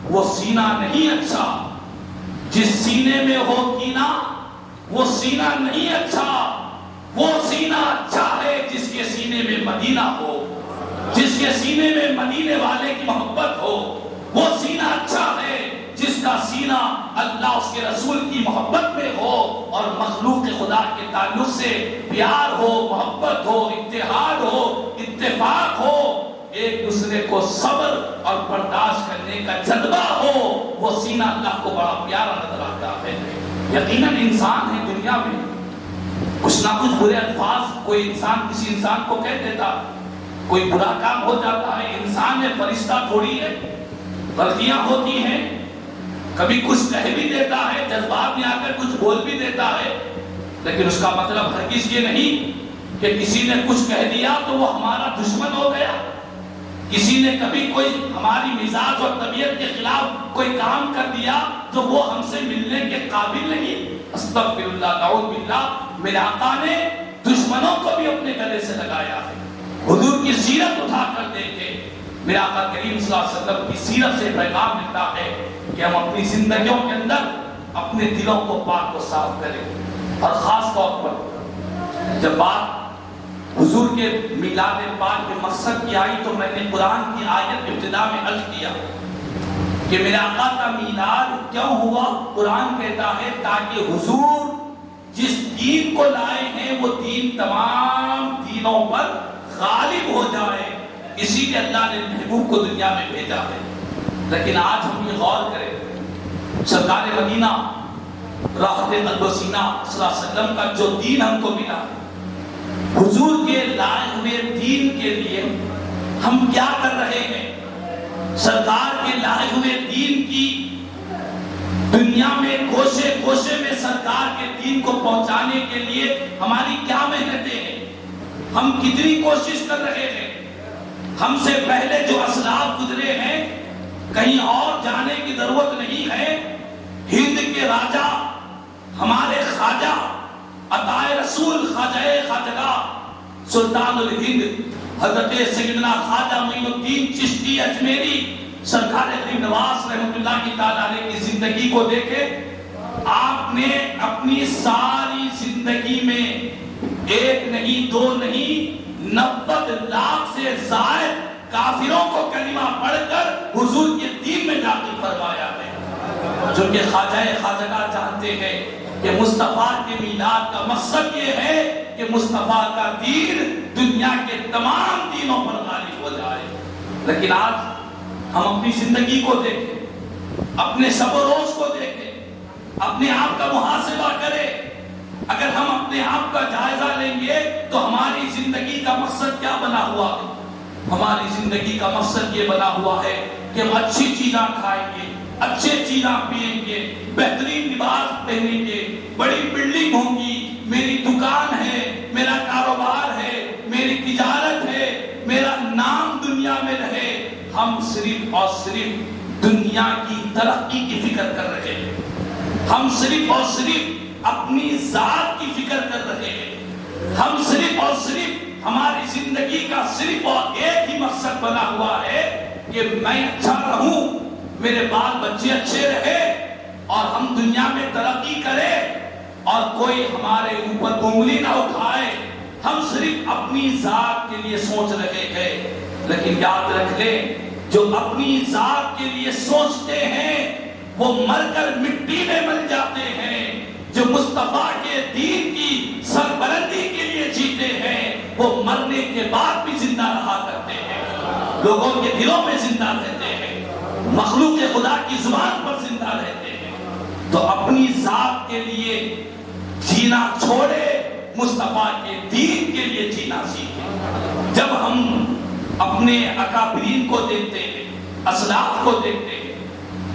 وہ سینہ نہیں اچھا، جس سینے میں ہو کینہ وہ سینہ نہیں اچھا، وہ سینہ اچھا ہے جس کے سینے میں مدینہ ہو، جس کے سینے میں مدینے والے کی محبت ہو، وہ سینہ اچھا ہے جس کا سینہ اللہ اس کے رسول کی محبت میں ہو اور مخلوق خدا کے تعلق سے پیار ہو، محبت ہو، اتحاد ہو، اتفاق ہو، ایک دوسرے کو صبر اور برداشت کرنے کا جذبہ ہو، وہ سینہ اللہ کو بڑا پیارا نظر آتا ہے۔ یقیناً انسان ہے، دنیا میں کچھ نہ کچھ برے الفاظ کوئی انسان کسی انسان کو کہہ دیتا، کوئی برا کام ہو جاتا ہے، انسان ہے، فرشتہ تھوڑی ہے، غلطیاں ہوتی ہیں، کبھی کچھ کہہ بھی دیتا ہے، جذبات میں آ کر کچھ بول بھی دیتا ہے، لیکن اس کا مطلب ہرگز یہ نہیں کہ کسی نے کچھ کہہ دیا تو وہ ہمارا دشمن ہو گیا، کسی نے کبھی کوئی ہماری مزاج اور طبیعت کے خلاف کوئی کام کر دیا تو وہ ہم سے ملنے کے قابل نہیں۔ استغفر اللہ، نعوذ باللہ۔ میرے آقا نے دشمنوں کو بھی اپنے گلے سے لگایا ہے۔ حضور کی سیرت اٹھا کر دیکھے، میرے آقا کریم صلی اللہ علیہ وسلم کی سیرت سے پیغام ملتا ہے کہ ہم اپنی زندگیوں کے اندر اپنے دلوں کو پاک و صاف کریں۔ اور خاص طور پر جب بات حضور کے میلاد پاک کے مقصد کی آئی تو میں نے قرآن کی آیت ابتدا میں عرض کیا کہ میرے آقا کا میلاد کیوں ہوا؟ قرآن کہتا ہے تاکہ حضور جس دین کو لائے ہیں وہ دین تمام دینوں پر غالب ہو جائے، اسی لیے اللہ نے محبوب کو دنیا میں بھیجا ہے۔ لیکن آج ہم یہ غور کریں، سرکار مدینہ راحت قلب و سینہ صلی اللہ علیہ وسلم کا جو دین ہم کو ملا، حضور کے لائے ہوئے دین کے لیے ہم کیا کر رہے ہیں؟ سرکار کے لائے ہوئے دین کی دنیا میں گوشے گوشے میں سرکار کے دین کو پہنچانے کے لیے ہماری کیا محنتیں ہیں؟ ہم کتنی کوشش کر رہے ہیں؟ ہم سے پہلے جو اسلاف گزرے ہیں کہیں اور جانے کی ضرورت نہیں ہے۔ ہند کے راجا ہمارے خواجہ عطائے رسول خواجہ خواجگاہ سلطان الہند حضرت سیدنا خواجہ معین الدین چشتی اجمیری سرکار غریب نواز رحمۃ اللہ کی تعالی کی زندگی کو دیکھے، آپ نے اپنی ساری زندگی میں ایک نہیں، دو نہیں، 90 لاکھ سے زائد کافروں کو کلمہ پڑھ کر حضور کے دین میں داخل فرمایا ہے. جو کہ خواجہ خواجگاہ جانتے ہیں کہ مصطفیٰ کے میلاد کا مقصد یہ ہے کہ مصطفیٰ کا دین دنیا کے تمام دینوں پر غالب ہو جائے. لیکن آج ہم اپنی زندگی کو دیکھیں، اپنے شب و روز کو دیکھیں، اپنے آپ کا محاسبہ کریں. اگر ہم اپنے آپ کا جائزہ لیں گے تو ہماری زندگی کا مقصد کیا بنا ہوا ہے؟ ہماری زندگی کا مقصد یہ بنا ہوا ہے کہ ہم اچھی چیزیں کھائیں گے، اچھے چیزیں پئیں گے، بہترین لباس پہنیں گے، بڑی بلڈنگ ہوں گی، میری دکان ہے، میرا کاروبار ہے، میری تجارت ہے، میرا نام دنیا میں رہے. ہم صرف اور صرف دنیا کی ترقی کی فکر کر رہے ہیں. ہم صرف اور صرف اپنی ذات کی فکر کر رہے ہیں. ہم صرف اور صرف ہماری زندگی کا صرف اور ایک ہی مقصد بنا ہوا ہے کہ میں اچھا رہوں، میرے بال بچے اچھے رہے اور ہم دنیا میں ترقی کریں اور کوئی ہمارے اوپر انگلی نہ اٹھائے. ہم صرف اپنی ذات کے لیے سوچ رہے ہیں. لیکن یاد رکھ لیں، جو اپنی ذات کے لیے سوچتے ہیں وہ مر کر مٹی میں مل جاتے ہیں. جو مصطفیٰ کے دین کی سربلندی کے لیے جیتے ہیں وہ مرنے کے بعد بھی زندہ رہا کرتے ہیں، لوگوں کے دلوں میں زندہ رہتے ہیں، مخلوق خدا کی زبان پر زندہ رہتے ہیں. تو اپنی ذات کے لیے جینا چھوڑے، مصطفیٰ کے دین کے لیے جینا سیکھیں. جب ہم اپنے اکابرین کو دیکھتے ہیں، اسلاف کو دیکھتے ہیں،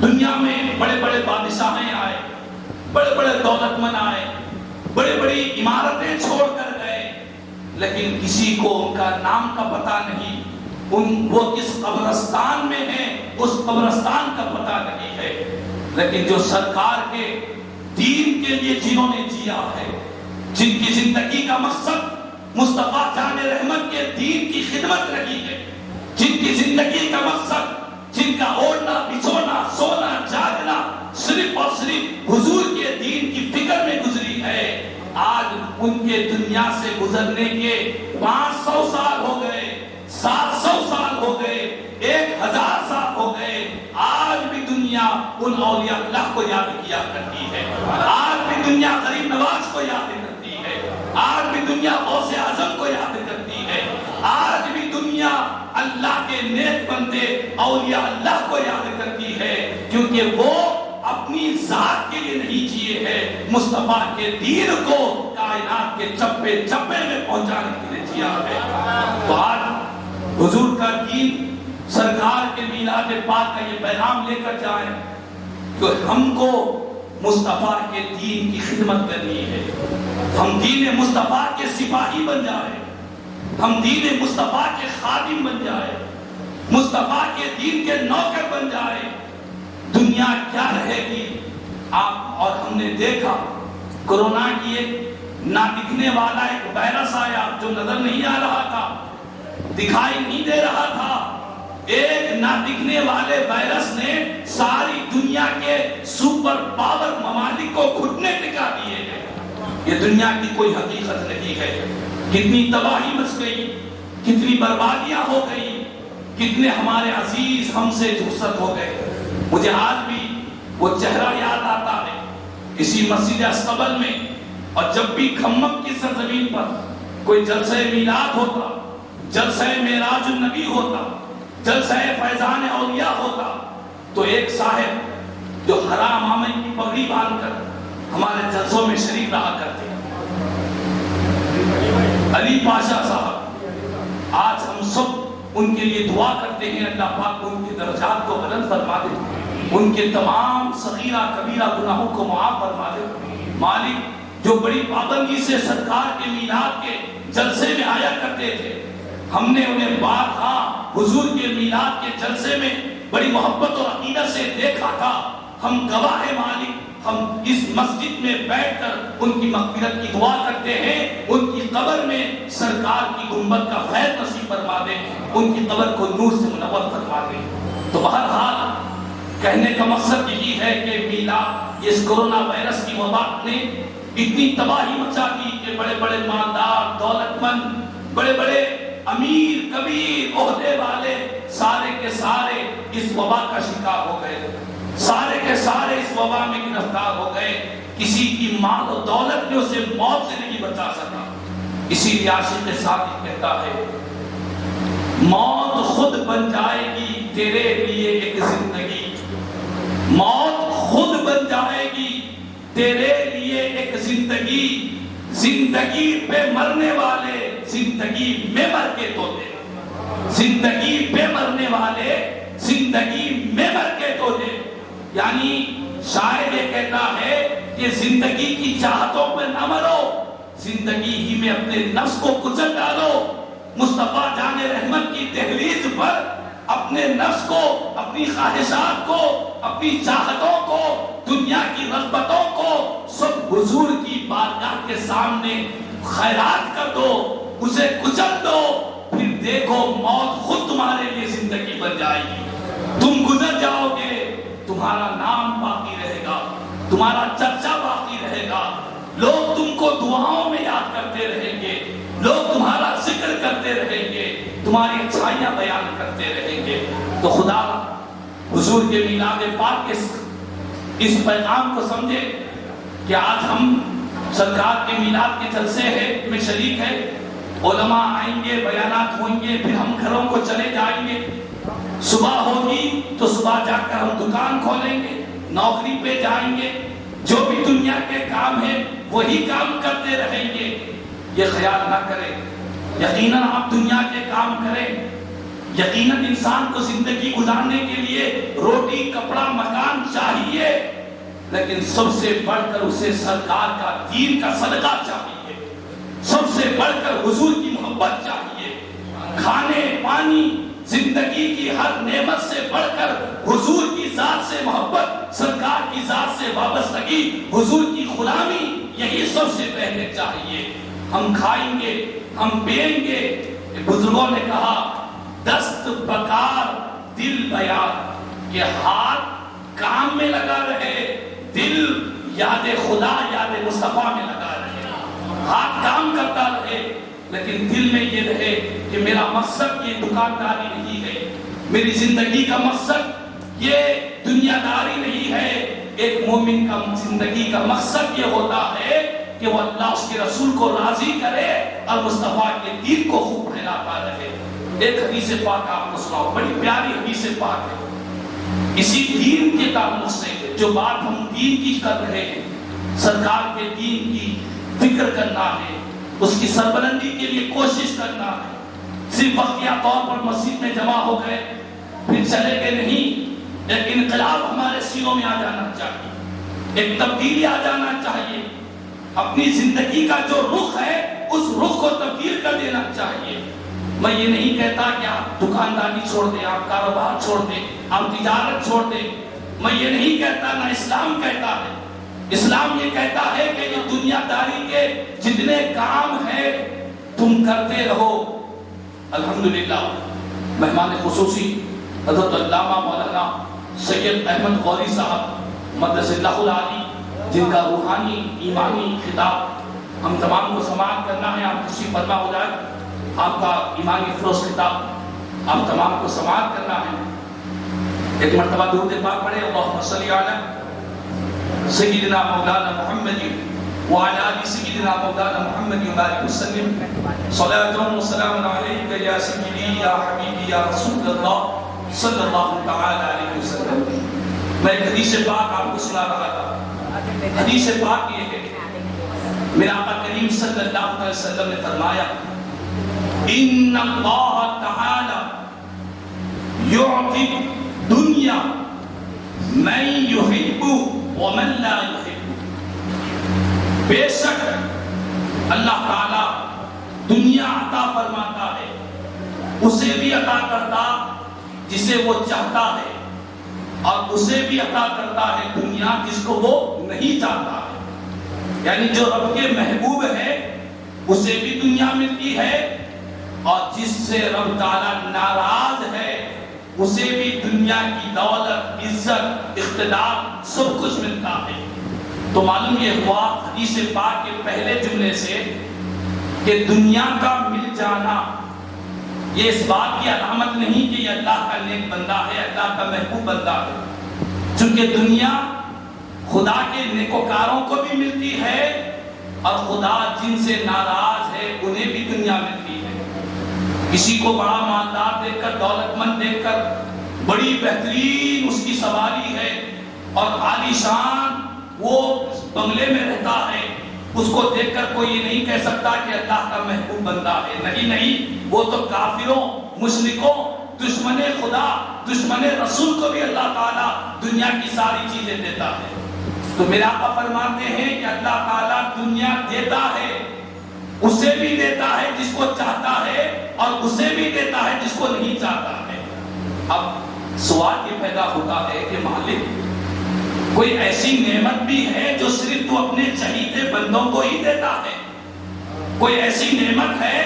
دنیا میں بڑے بڑے بادشاہیں آئے، بڑے بڑے دولت مند آئے، بڑی بڑی عمارتیں چھوڑ کر گئے، لیکن کسی کو ان کا نام کا پتہ نہیں. وہ کس قبرستان میں ہیں اس قبرستان کا پتہ نہیں ہے. لیکن جو سرکار کے دین کے لیے جنہوں نے جیا ہے، جن کی زندگی کا مقصد مصطفیٰ جان رحمت کے دین کی خدمت رہی ہے، جن کی زندگی کا مقصد، جن کا اوڑھنا بچھونا سونا جاگنا صرف اور صرف حضور کے دین کی فکر میں گزری ہے، آج ان کے دنیا سے گزرنے کے 500 سال ہو گئے، 700 سال ہو گئے، 1000 سال ہو گئے. آج بھی دنیا ان اولیاء اللہ کو یاد کیا کرتی ہے. آج بھی دنیا غریب نواز کو یاد کرتی ہے. آج بھی دنیا غوث اعظم کو یاد کرتی ہے. آج بھی دنیا اللہ کے نیک بندے اولیاء اللہ کو یاد کرتی ہے، کیونکہ وہ اپنی ذات کے لیے نہیں جیے ہیں، مصطفیٰ کے دین کو کائنات کے چپے چپے میں پہنچانے کے لیے جیا ہے. تو آج حضور کا دین، سرکار کے میلاد پاک کا یہ پیغام لے کر جائیں کہ ہم کو مصطفیٰ کے دین کی خدمت کرنی ہے. ہم دین مصطفیٰ کے سپاہی بن جائیں، ہم دین مصطفیٰ کے خادم بن جائیں، مصطفیٰ کے دین کے نوکر بن جائیں. دنیا کیا رہے گی آپ؟ اور ہم نے دیکھا کورونا کی ایک نہ دکھنے والا ایک وائرس آیا جو نظر نہیں آ رہا تھا، دکھائی نہیں دے رہا تھا. ایک نہ دکھنے والے وائرس نے ساری دنیا کے سپر پاور ممالک کو گھٹنے ٹکا دیے ہیں. یہ دنیا کی کوئی حقیقت نہیں ہے. کتنی تباہی مچ گئی، کتنی بربادیاں ہو گئی، کتنے ہمارے عزیز ہم سے رخصت ہو گئے. مجھے آج بھی وہ چہرہ یاد آتا ہے اسی مسجد اسقبل میں، اور جب بھی کھمم کی سرزمین پر کوئی جلسہ میلاد ہوتا، جلسہ معراج النبی ہوتا، جلسہ فیضان اولیاء ہوتا، تو ایک صاحب جو حرام آمن کی پگڑی باندھ کر ہمارے جلسوں میں شریک رہا کرتے، علی پاشا صاحب، آج ہم سب ان کے لیے دعا کرتے ہیں اللہ پاک ان کے درجات کو بلند فرما دے، ان کے تمام صغیرہ کبیرہ گناہوں کو معاف فرما دے. مالک جو بڑی پابندی سے سرکار کے میلاد کے جلسے میں آیا کرتے تھے، ہم نے انہیں بارہا حضور کے میلاد کے جلسے میں بڑی محبت اور عقیدت سے دیکھا تھا. ہم گواہ ہیں مالک، ہم اس مسجد میں بیٹھ کر ان کی مغفرت کی دعا کرتے ہیں، ان کی قبر میں سرکار کی گنبد کا فیض نصیب فرما دے، ان کی قبر کو نور سے منور فرما دے. تو بہرحال کہنے کا مقصد یہی ہے کہ میلاد، اس کورونا وائرس کی وبا نے اتنی تباہی مچا دی کہ بڑے بڑے مالدار، دولت مند، بڑے بڑے امیر کبیر عہدے والے سارے کے سارے اس وبا کا شکار ہو گئے، سارے کے سارے اس وبا میں گرفتار ہو گئے. کسی کی مال و دولت نے اسے موت سے نہیں بچا سکا. اسی لیے عاشق صادق کہتا ہے موت خود بن جائے گی تیرے لیے ایک زندگی، موت خود بن جائے گی تیرے لیے ایک زندگی. زندگی پہ مرنے والے زندگی میں مر کے تو دے، زندگی پہ مرنے والے زندگی میں مر کے تو دے. یعنی شاعر یہ کہتا ہے کہ زندگی کی چاہتوں پہ نہ مرو، زندگی ہی میں اپنے نفس کو کچل ڈالو. مصطفیٰ جان رحمت کی دہلیز پر اپنے نفس کو، اپنی خواہشات کو، اپنی چاہتوں کو، دنیا کی رغبتوں کو سب حضور کی بارگاہ کے سامنے خیرات کر دو، اسے کچل دو. پھر دیکھو موت خود تمہارے لیے زندگی بن جائے گی. تم گزر جاؤ گے، تمہارا نام باقی رہے گا، تمہارا چرچا باقی رہے گا. لوگ تم کو دعاؤں میں یاد کرتے رہیں گے، لوگ تمہارا ذکر کرتے رہیں گے، تمہاری اچھائیاں بیان کرتے رہیں گے. تو خدا حضور کے میلاد پاک کے اس پیغام کو سمجھے کہ آج ہم سرکار کے میلاد کے جلسے میں شریک ہیں. علماء آئیں گے، بیانات ہوئیں گے، پھر ہم گھروں کو چلے جائیں گے. صبح ہوگی تو صبح جا کر ہم دکان کھولیں گے، نوکری پہ جائیں گے، جو بھی دنیا کے کام ہیں وہی کام کرتے رہیں گے. یہ خیال نہ کریں یقیناً آپ دنیا کے کام کریں، یقیناً انسان کو زندگی گزارنے کے لیے روٹی کپڑا مکان چاہیے، لیکن سب سے بڑھ کر اسے سرکار کا دین کا صدقہ چاہیے، سب سے بڑھ کر حضور کی محبت چاہیے. کھانے پانی زندگی کی ہر نعمت سے بڑھ کر حضور کی ذات سے محبت، سرکار کی ذات سے وابستگی، حضور کی غلامی، یہی سب سے پہلے چاہیے. ہم کھائیں گے، ہم پئیں گے. بزرگوں نے کہا دست بکار دل بیار، کہ ہاتھ کام میں لگا رہے، دل یاد خدا یاد مصطفیٰ میں لگا رہے. ہاتھ کام کرتا رہے لیکن دل میں یہ رہے کہ میرا مقصد یہ دکانداری نہیں ہے، میری زندگی کا مقصد یہ دنیا داری نہیں ہے. ایک مومن کا زندگی کا مقصد یہ ہوتا ہے کہ وہ اللہ اس کے رسول کو راضی کرے اور مصطفیٰ کے دین کو خوب پھیلاتا رہے. ایک حدیث پاک آپ کو سناؤ، بڑی پیاری حدیث پاک ہے اسی دین کے تعلق سے. جو بات ہم دین کی کر رہے ہیں، سرکار کے دین کی فکر کرنا ہے، اس کی سربلندی کے لیے کوشش کرنا ہے. صرف وقتیہ طور پر مسجد میں جمع ہو گئے پھر چلے گئے نہیں. ایک انقلاب ہمارے سینوں میں آ جانا چاہیے، ایک تبدیلی آ جانا چاہیے. اپنی زندگی کا جو رخ ہے اس رخ کو تبدیل کر دینا چاہیے. میں یہ نہیں کہتا کہ آپ دکانداری چھوڑ دیں، آپ کاروبار چھوڑ دیں، آپ تجارت چھوڑ دیں. میں یہ نہیں کہتا، نہ اسلام کہتا ہے. اسلام یہ کہتا ہے کہ یہ دنیا داری کے جتنے کام ہیں تم کرتے رہو. الحمدللہ مہمان خصوصی حضرت علامہ مولانا سید احمد غوری صاحب مدرس اللہ العالی، جن کا روحانی ایمانی خطاب ہم تمام کو سماعت کرنا ہے. آپ کسی فرما ہو جائے آپ کا ایمانی فروز خطاب آپ تمام کو سماعت کرنا ہے. ایک مرتبہ درود پاک پڑھے، اللہم صلی علی سیدنا مولانا محمد وعلی آل سیدنا مولانا محمد وبارک وسلم. صلاۃ و سلام علیک یا سیدی یا حبیبی یا رسول اللہ صلی اللہ تعالی علیہ وسلم. میں ایک حدیث پاک آپ کو سنا رہا تھا. حدیث پاک یہ ہے، میرا آقا کریم صلی اللہ علیہ وسلم نے فرمایا ان اللہ تعالی یعطی دنیا من یحب ومن لا یحب. بے شک اللہ تعالی دنیا عطا فرماتا ہے، اسے بھی عطا کرتا جسے وہ چاہتا ہے، اور اسے بھی عطا کرتا ہے دنیا جس کو وہ نہیں چاہتا ہے. یعنی جو رب کے محبوب ہے اسے بھی دنیا ملتی ہے، اور جس سے رب تعالی ناراض ہے اسے بھی دنیا کی دولت، عزت، اقتدار سب کچھ ملتا ہے. تو معلوم یہ ہوا حدیث پاک کے پہلے جملے سے کہ دنیا کا مل جانا یہ اس بات کی علامت نہیں کہ یہ اللہ کا نیک بندہ ہے، اللہ کا محبوب بندہ ہے، چونکہ دنیا خدا کے نیکوکاروں کو بھی ملتی ہے اور خدا جن سے ناراض ہے انہیں بھی دنیا ملتی ہے۔ کسی کو بڑا مالدار دیکھ کر، دولت مند دیکھ کر، بڑی بہترین اس کی سواری ہے اور عالی شان وہ بنگلے میں رہتا ہے، اس کو دیکھ کر کوئی یہ نہیں کہہ سکتا کہ اللہ کا محبوب بندہ ہے۔ نہیں، وہ تو کافروں، مشرکوں، دشمن خدا، دشمن رسول کو بھی اللہ تعالیٰ دنیا کی ساری چیزیں دیتا ہے۔ تو میرے آقا فرماتے ہیں کہ اللہ تعالیٰ دنیا دیتا ہے، اسے بھی دیتا ہے جس کو چاہتا ہے اور اسے بھی دیتا ہے جس کو نہیں چاہتا ہے۔ اب سوال یہ پیدا ہوتا ہے کہ مالک کوئی ایسی نعمت بھی ہے جو صرف تو اپنے چہیتے بندوں کو ہی دیتا ہے؟ کوئی ایسی نعمت ہے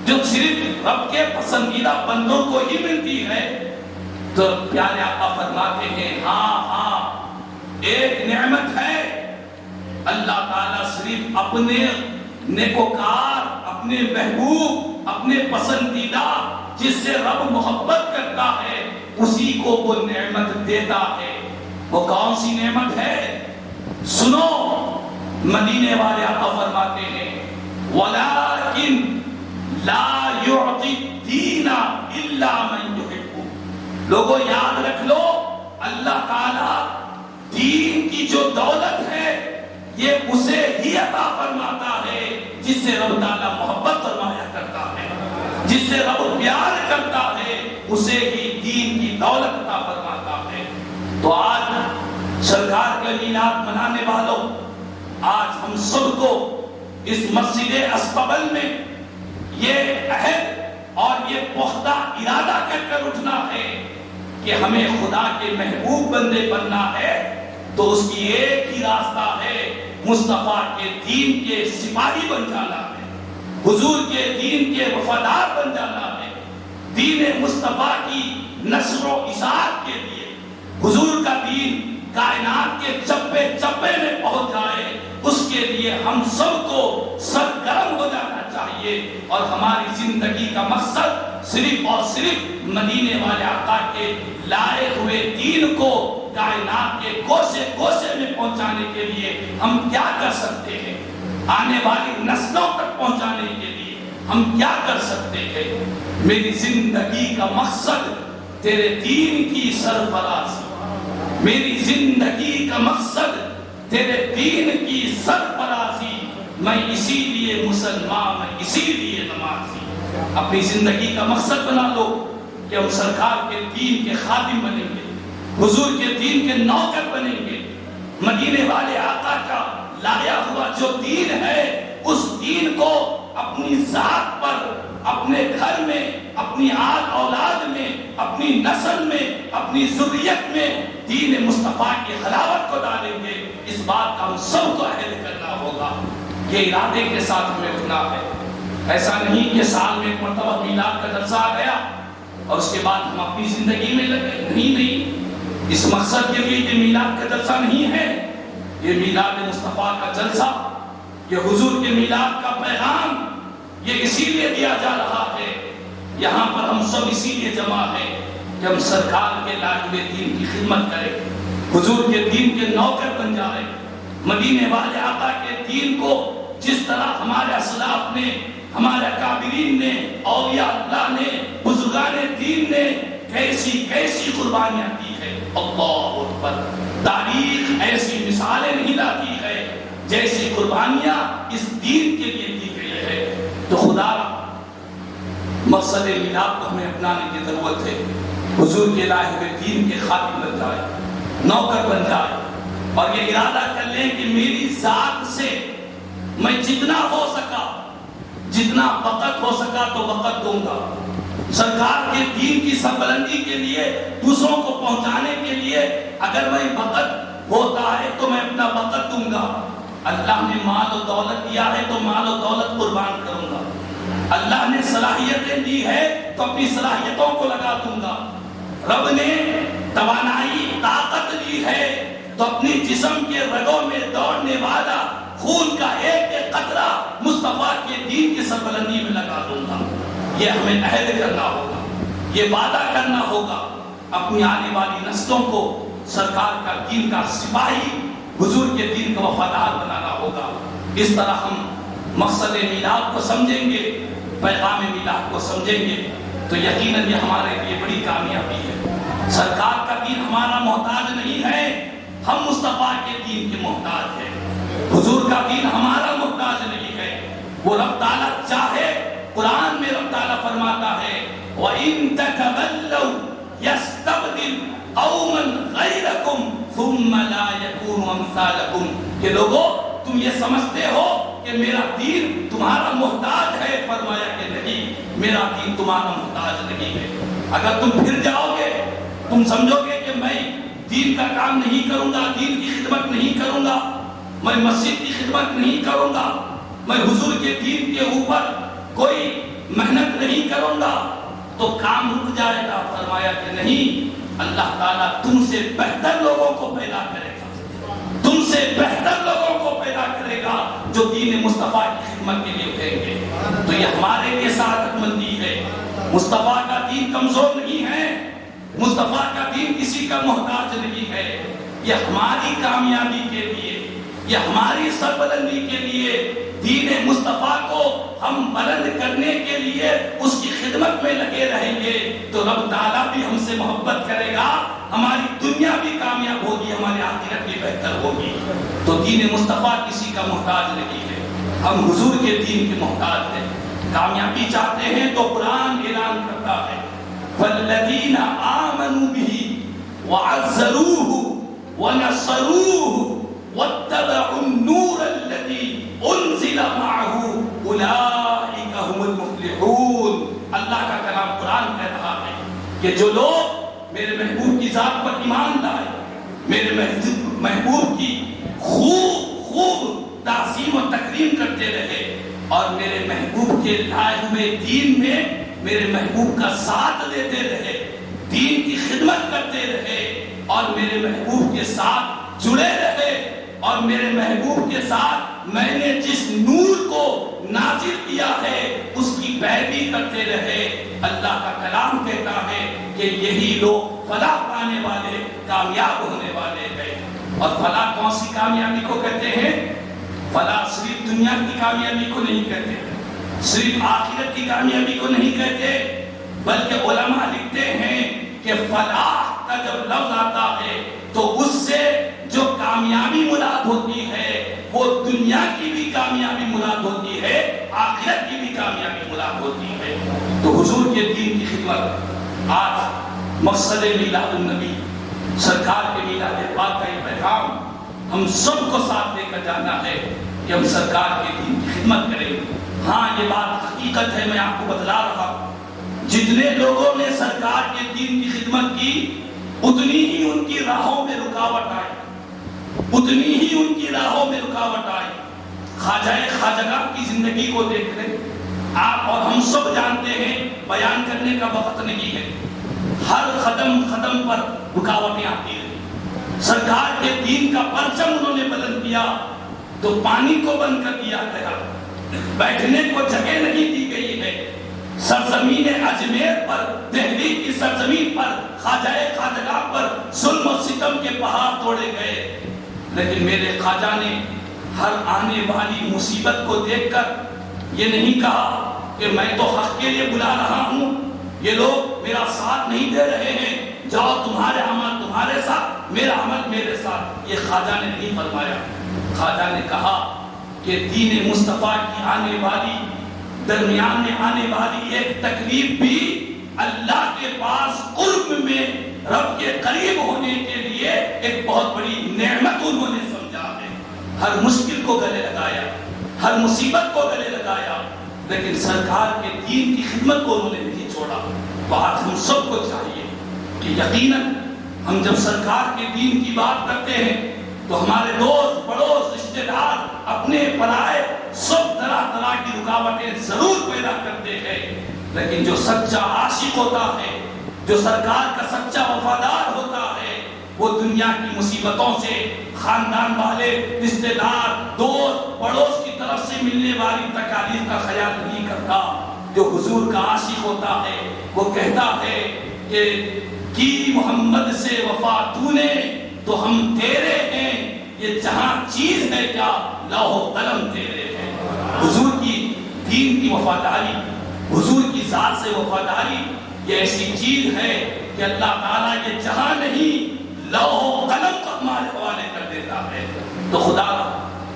جو صرف رب کے پسندیدہ بندوں کو ہی ملتی ہے؟ تو پیارے آقا فرماتے ہیں ہاں ایک نعمت ہے، اللہ تعالیٰ صرف اپنے نیکوکار، اپنے محبوب، اپنے پسندیدہ جس سے رب محبت کرتا ہے اسی کو وہ نعمت دیتا ہے۔ وہ کون سی نعمت ہے؟ سنو، مدینے والے آقا فرماتے ہیں وَلَٰكِن لَا يُعْطِي الدِّينَ إِلَّا مَن يُحِبُّ۔ لوگوں یاد رکھ لو، اللہ تعالیٰ دین کی جو دولت ہے یہ اسے ہی عطا فرماتا ہے جس سے رب تعالیٰ محبت فرمایا کرتا ہے، جس سے رب پیار کرتا ہے اسے ہی دین کی دولت عطا فرماتا ہے۔ تو آج سرکار کے میلاد منانے والوں، آج ہم سب کو اس مسجد اسقبل میں یہ عہد اور یہ پختہ ارادہ کر اٹھنا ہے کہ ہمیں خدا کے محبوب بندے بننا ہے، تو اس کی ایک ہی راستہ ہے، مصطفیٰ کے دین کے سپاہی بن جانا ہے، حضور کے دین کے وفادار بن جانا ہے، دین مصطفیٰ کی نشر و اشاعت کے لیے حضور کا دین کائنات کے چپے چپے میں پہنچ جائے، اس کے لیے ہم سب کو سرگرم ہو جانا چاہیے، اور ہماری زندگی کا مقصد صرف اور صرف مدینے والے آقا کے لائے ہوئے دین کو کائنات کے کوشے کوشے میں پہنچانے کے لیے ہم کیا کر سکتے ہیں، آنے والی نسلوں تک پہنچانے کے لیے ہم کیا کر سکتے ہیں۔ میری زندگی کا مقصد تیرے دین کی سرفرازی، میری زندگی کا مقصد تیرے دین کی سرفرازی، میں اسی لیے مسلمان، میں اسی لیے نمازی۔ اپنی زندگی کا مقصد بنا لو کہ ہم سرکار کے دین کے خادم بنیں گے، حضور کے دین کے نوکر بنیں گے، مدینے والے آقا کا لایا ہوا جو دین ہے اس دین کو اپنی ذات پر، اپنے گھر میں، اپنی آل اولاد میں، اپنی نسل میں، اپنی ذریت میں دین مصطفیٰ کی حلاوت کو ڈالیں گے۔ اس بات کا ہم سب کو عہد کرنا ہوگا، یہ ارادے کے ساتھ ہمیں اٹھنا ہے۔ ایسا نہیں کہ سال میں ایک مرتبہ میلاد کا جلسہ آ گیا اور اس کے بعد ہم اپنی زندگی میں لگے، نہیں، اس مقصد کے لیے یہ میلاد کا جلسہ نہیں ہے، یہ میلاد مصطفیٰ کا جلسہ، یہ حضور کے میلاد کا پیغام، یہ اسی لیے دیا جا رہا ہے۔ یہاں پر ہم سب اسی لیے جمع ہیں کہ ہم سرکار کے لائے ہوئے دین کی خدمت کریں، حضور کے دین کے نوکر بن جائیں، مدینے والے آقا کے دین کو جس طرح ہمارے اسلاف نے، ہمارے اکابرین نے، اولیاء اللہ نے، بزرگان دین نے کیسی کیسی قربانیاں دی ہے، اللہ اکبر، تاریخ ایسی مثالیں نہیں لاتی ہے جیسی قربانیاں اس دین کے لیے دی گئی ہے۔ تو خدا مقصد میلاد کو ہمیں اپنانے کی ضرورت ہے، حضور کے لائے ہوئے دین کے خادم بن جائے، نوکر بن جائے، اور یہ ارادہ کر لیں کہ میری ذات سے میں جتنا ہو سکا، جتنا وقت ہو سکا تو وقت دوں گا، سرکار کے دین کی سربلندی کے لیے، دوسروں کو پہنچانے کے لیے اگر میں وقت ہوتا ہے تو میں اپنا وقت دوں گا۔ اللہ نے مال و دولت دیا ہے تو مال و دولت قربان کروں گا، اللہ نے صلاحیتیں دی ہے تو اپنی صلاحیتوں کو لگا دوں گا، رب نے توانائی طاقت دی ہے تو اپنی جسم کے رگوں میں دوڑنے والا خون کا ایک ایک قطرہ مصطفیٰ کے دین کی سربلندی میں لگا دوں گا۔ یہ ہمیں عہد کرنا ہوگا، یہ وعدہ کرنا ہوگا، اپنی آنے والی نسلوں کو سرکار کا دین کا سپاہی، حضور کے دین کا وفادار بنانا ہوگا۔ اس طرح ہم مقصد میلاد کو سمجھیں گے، پیغام میلاد کو سمجھیں گے تو یقیناً یہ ہمارے لیے بڑی کامیابی ہے۔ سرکار کا دین ہمارا محتاج نہیں ہے، ہم مصطفیٰ کے دین کے محتاج ہیں۔ حضور کا دین ہمارا محتاج نہیں ہے، وہ رب تعالیٰ چاہے، قرآن میں رب تعالیٰ فرماتا ہے وَإِن تَتَوَلَّوْا يَسْتَبْدِلْ قَوْمًا غَيْرَكُمْ ثُمَّ لَا يَكُونُوا أَمْثَالَكُمْ کہ لوگوں تم یہ سمجھتے ہو کہ میرا دین تمہارا محتاج ہے، فرمایا کہ نہیں، میرا دین تمہارا محتاج نہیں ہے۔ اگر تم پھر جاؤ گے، تم سمجھو گے کہ میں دین کا کام نہیں کروں گا، دین کی خدمت نہیں کروں گا، میں مسجد کی خدمت نہیں کروں گا، میں حضور کے دین کے اوپر کوئی محنت نہیں کروں گا تو کام رک جائے گا۔ فرمایا کہ نہیں، اللہ تعالیٰ تم سے بہتر لوگوں کو پیدا کرے گا، تم سے بہتر لوگوں کو پیدا کرے گا جو دین مصطفیٰ کی خدمت کے لیے اٹھیں گے۔ تو یہ ہمارے لیے سعادت مندی ہے۔ مصطفیٰ کا دین کمزور نہیں ہے، مصطفیٰ کا دین کسی کا محتاج نہیں ہے۔ یہ ہماری کامیابی کے لیے، یہ ہماری سربلندی کے لیے، دین مصطفیٰ کو ہم بلند کرنے کے لیے اس کی خدمت میں لگے رہیں گے تو رب تعالیٰ بھی ہم سے محبت کرے گا، ہماری دنیا بھی کامیاب ہوگی، ہماری آخرت بھی بہتر ہوگی۔ تو دین مصطفیٰ کسی کا محتاج نہیں ہے، ہم حضور کے دین کے محتاج ہیں۔ کامیابی چاہتے ہیں تو قرآن اعلان کرتا ہے فَالَّذِينَ آمَنُوا بِهِ وَعَزَّرُوهُ وَنَصَرُوهُ وَاتَّبَعُوا النُّورَ الَّذِي أُنزِلَ مَعَهُ أُولَٰئِكَ هُمُ الْمُفْلِحُونَ۔ اللہ کا کلام قرآن کہہ رہا ہے کہ جو لوگ میرے محبوب کی ذات پر ایمان لائے، میرے محبوب کی خوب تعظیم و تکریم کرتے رہے اور میرے محبوب کے لائے ہوئے دین میں میرے محبوب کا ساتھ دیتے رہے، دین کی خدمت کرتے رہے اور میرے محبوب کے ساتھ جڑے رہے اور میرے محبوب کے ساتھ میں نے جس نور کو نازل کیا ہے اس کی پیروی کرتے رہے، اللہ کا کلام کہتا ہے کہ یہی لوگ فلاح پانے والے، کامیاب ہونے والے ہیں۔ اور فلاح کون سی کامیابی کو کہتے ہیں؟ فلاح صرف دنیا کی کامیابی کو نہیں کہتے، صرف آخرت کی کامیابی کو نہیں کہتے، بلکہ علماء لکھتے ہیں کہ فلاح کا جب لفظ آتا ہے تو اس سے جو کامیابی مراد ہوتی ہے وہ دنیا کی بھی کامیابی مراد ہوتی ہے، آخرت کی بھی کامیابی مراد ہوتی ہے۔ تو حضور کے دین کی خدمت، آج مقصد میلاد النبی، سرکار کے میلاد پاک کا یہ پیغام ہم سب کو ساتھ لے کر جانا ہے کہ ہم سرکار کے دین کی خدمت کریں۔ ہاں یہ بات حقیقت ہے، میں آپ کو بتلا رہا ہوں، جتنے لوگوں نے سرکار کے دین کی خدمت کی اتنی ہی ان کی راہوں میں رکاوٹ آئی، اتنی ہی ان کی راہوں میں رکاوٹ آئی۔ خواجہ خواجگاہ کی زندگی کو دیکھ لیں، آپ اور ہم سب جانتے ہیں، بیان کرنے کا وقت نہیں ہے، ہر قدم پر رکاوٹیں آتی رہی۔ سرکار کے دین کا پرچم انہوں نے بلند کیا تو پانی کو بند کر دیا گیا، بیٹھنے کو جگہ نہیں دی گئی ہے۔ سرزمین اجمیر پر، دہلی کی سرزمین پر، خواجہ خواجگاہ پر ظلم و ستم کے پہاڑ توڑے گئے، لیکن میرے خواجہ نے ہر آنے والی مصیبت کو دیکھ کر یہ نہیں کہا کہ میں تو حق کے لیے بلا رہا ہوں، یہ لوگ میرا ساتھ نہیں دے رہے ہیں، جاؤ تمہارے عمل تمہارے ساتھ، میرا عمل میرے ساتھ، یہ خواجہ نے نہیں فرمایا۔ خواجہ نے کہا کہ دین مصطفیٰ کی آنے والی، درمیان میں آنے والی ایک تکلیف بھی اللہ کے پاس قرب میں رب کے قریب ہونے کے لیے ایک بہت بڑی نعمت انہوں نے سمجھا ہے۔ ہر مشکل کو گلے لگایا، ہر مصیبت کو گلے لگایا، لیکن سرکار کے دین کی خدمت کو انہوں نے نہیں چھوڑا۔ تو آج ہم سب کو چاہیے کہ یقیناً ہم جب سرکار کے دین کی بات کرتے ہیں تو ہمارے دوست پڑوس رشتہ دار اپنے پرائے سب طرح کی رکاوٹیں ضرور پیدا کرتے ہیں، لیکن جو سچا عاشق ہوتا ہے، جو سرکار کا سچا وفادار ہوتا ہے، وہ دنیا کی مصیبتوں سے خاندان والے، رشتہ دار، دوست پڑوس کی طرف سے ملنے والی تکالیف کا خیال نہیں کرتا، جو حضور کا عاشق ہوتا ہے وہ کہتا ہے کہ کی محمد سے وفا تو نے تو ہم تیرے ہیں، یہ جہاں چیز ہے کیا لوح و قلم تیرے ہیں۔ حضور کی دین کی وفاداری، حضور کی ذات سے وفاداری یہ ایسی چیز ہے کہ اللہ تعالیٰ یہ جہاں نہیں لوح و قلم کو ہمارے حوالے کر دیتا ہے۔ تو خدا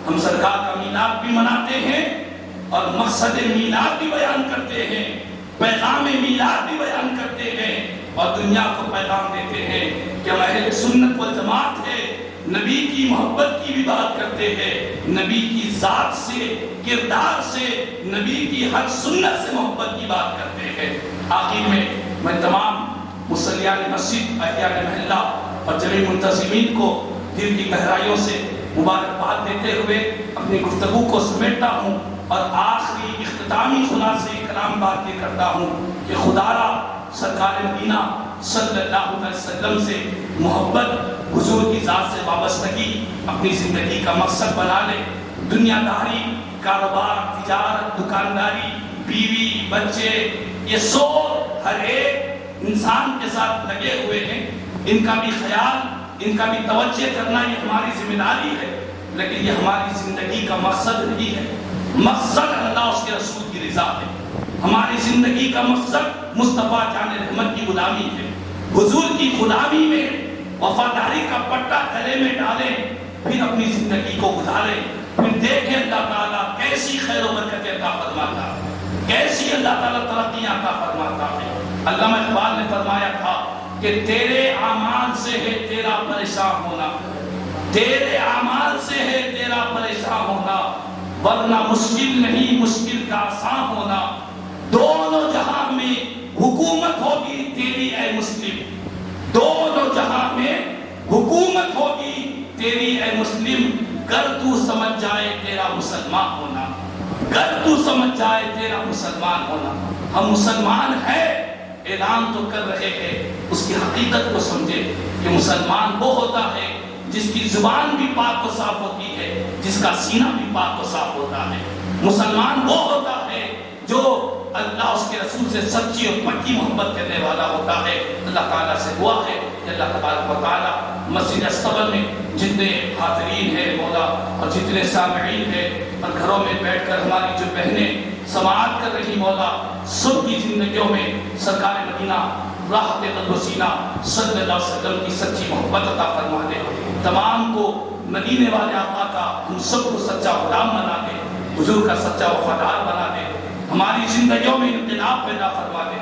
ہم سرکار کا میلاد بھی مناتے ہیں اور مقصد میلاد بھی بیان کرتے ہیں، پیغام میلاد بھی بیان کرتے ہیں اور دنیا کو پیغام دیتے ہیں کہ ہم اہل سنت والجماعت ہے، نبی کی محبت کی بھی بات کرتے ہیں، نبی کی ذات سے، کردار سے، نبی کی ہر سنت سے محبت کی بات کرتے ہیں۔ آخر میں تمام مصلیان مسجد، احیان محلہ اور جمیع منتظمین کو دل کی گہرائیوں سے مبارکباد دیتے ہوئے اپنی گفتگو کو سمیٹتا ہوں اور آخری اختتامی خلاصے کلام بات یہ کرتا ہوں کہ خدا را سرکار مدینہ صلی اللہ علیہ وسلم سے محبت، حضور کی ذات سے وابستگی اپنی زندگی کا مقصد بنا لے۔ دنیا داری، کاروبار، تجارت، دکانداری، بیوی، بچے، یہ سب ہر ایک انسان کے ساتھ لگے ہوئے ہیں، ان کا بھی خیال، ان کا بھی توجہ کرنا یہ ہماری ذمہ داری ہے، لیکن یہ ہماری زندگی کا مقصد نہیں ہے۔ مقصد اللہ اس کے رسول کی رضا ہے، ہماری زندگی کا مقصد مصطفیٰ جان رحمت کی غلامی ہے۔ حضور کی غلامی میں وفاداری کا پٹا گلے میں ڈالیں، پھر اپنی زندگی کو گزاریں، پھر دیکھیں اللہ تعالیٰ کیسی خیر و برکت عطا فرماتا ہے، کیسی اللہ تعالیٰ ترقیاں عطا فرماتا ہے۔ علامہ اقبال نے فرمایا تھا کہ تیرے اعمال سے ہے تیرا پریشان ہونا، تیرے اعمال سے ہے تیرا پریشان ہونا، ورنہ مشکل نہیں مشکل کا آسان ہونا۔ دونوں جہاں میں حکومت ہوگی تیری اے مسلم، دونوں جہاں میں حکومت ہوگی تیری اے مسلم، گر تو سمجھ جائے تیرا مسلمان ہونا، گر تو سمجھ جائے تیرا مسلمان ہونا۔ ہم مسلمان ہیں، اعلان تو کر رہے ہیں، اس کی حقیقت کو سمجھے کہ مسلمان وہ ہوتا ہے جس کی زبان بھی پاک و صاف ہوتی ہے، جس کا سینہ بھی پاک و صاف ہوتا ہے۔ مسلمان وہ ہوتا ہے جو اللہ اس کے رسول سے سچی اور پکی محبت کرنے والا ہوتا ہے۔ اللہ تعالیٰ سے دعا ہے کہ اللہ تبارک و تعالیٰ مسجد استقبال میں جتنے حاضرین ہیں مولا اور جتنے سامعین ہیں اور گھروں میں بیٹھ کر ہماری جو بہنیں سماعت کر رہی مولا، سب کی زندگیوں میں سرکار مدینہ راحت قلب و سینہ صلی اللہ علیہ وسلم کی سچی محبت عطا فرما دے۔ تمام کو مدینے والے آقا کا ہم سب کو سچا غلام بنا دے، حضور کا سچا وفادار بنا دے، ہماری زندگیوں میں انقلاب پیدا فرما دے،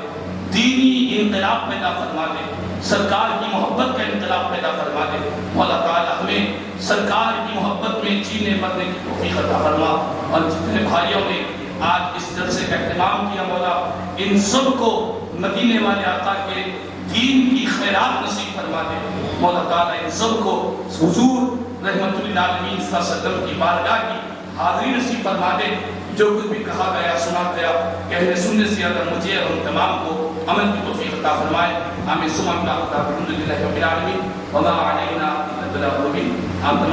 دینی انقلاب پیدا فرما دے، سرکار کی محبت کا انقلاب پیدا فرما دے۔ مولا تعالیٰ ہمیں سرکار کی محبت میں جینے مرنے کی توفیق عطا فرما، اور جتنے بھائیوں نے آج اس جلسے کا اہتمام کیا مولا، ان سب کو مدینے والے آقا کے دین کی خیرات نصیب فرما دے۔ مولا تعالیٰ ان سب کو حضور رحمت للعالمین صلی اللہ علیہ وسلم کی بارگاہ کی حاضری نصیب فرما دے۔ جو کچھ بھی کہا گیا سنا گیا کہنے سننے سے اگر مجھے اور ان تمام کو عمل کی توفیق عطا فرمائے۔ آمین ثم آمین۔ الحمدللہ رب العالمین وما علینا الا البلاغ المبین۔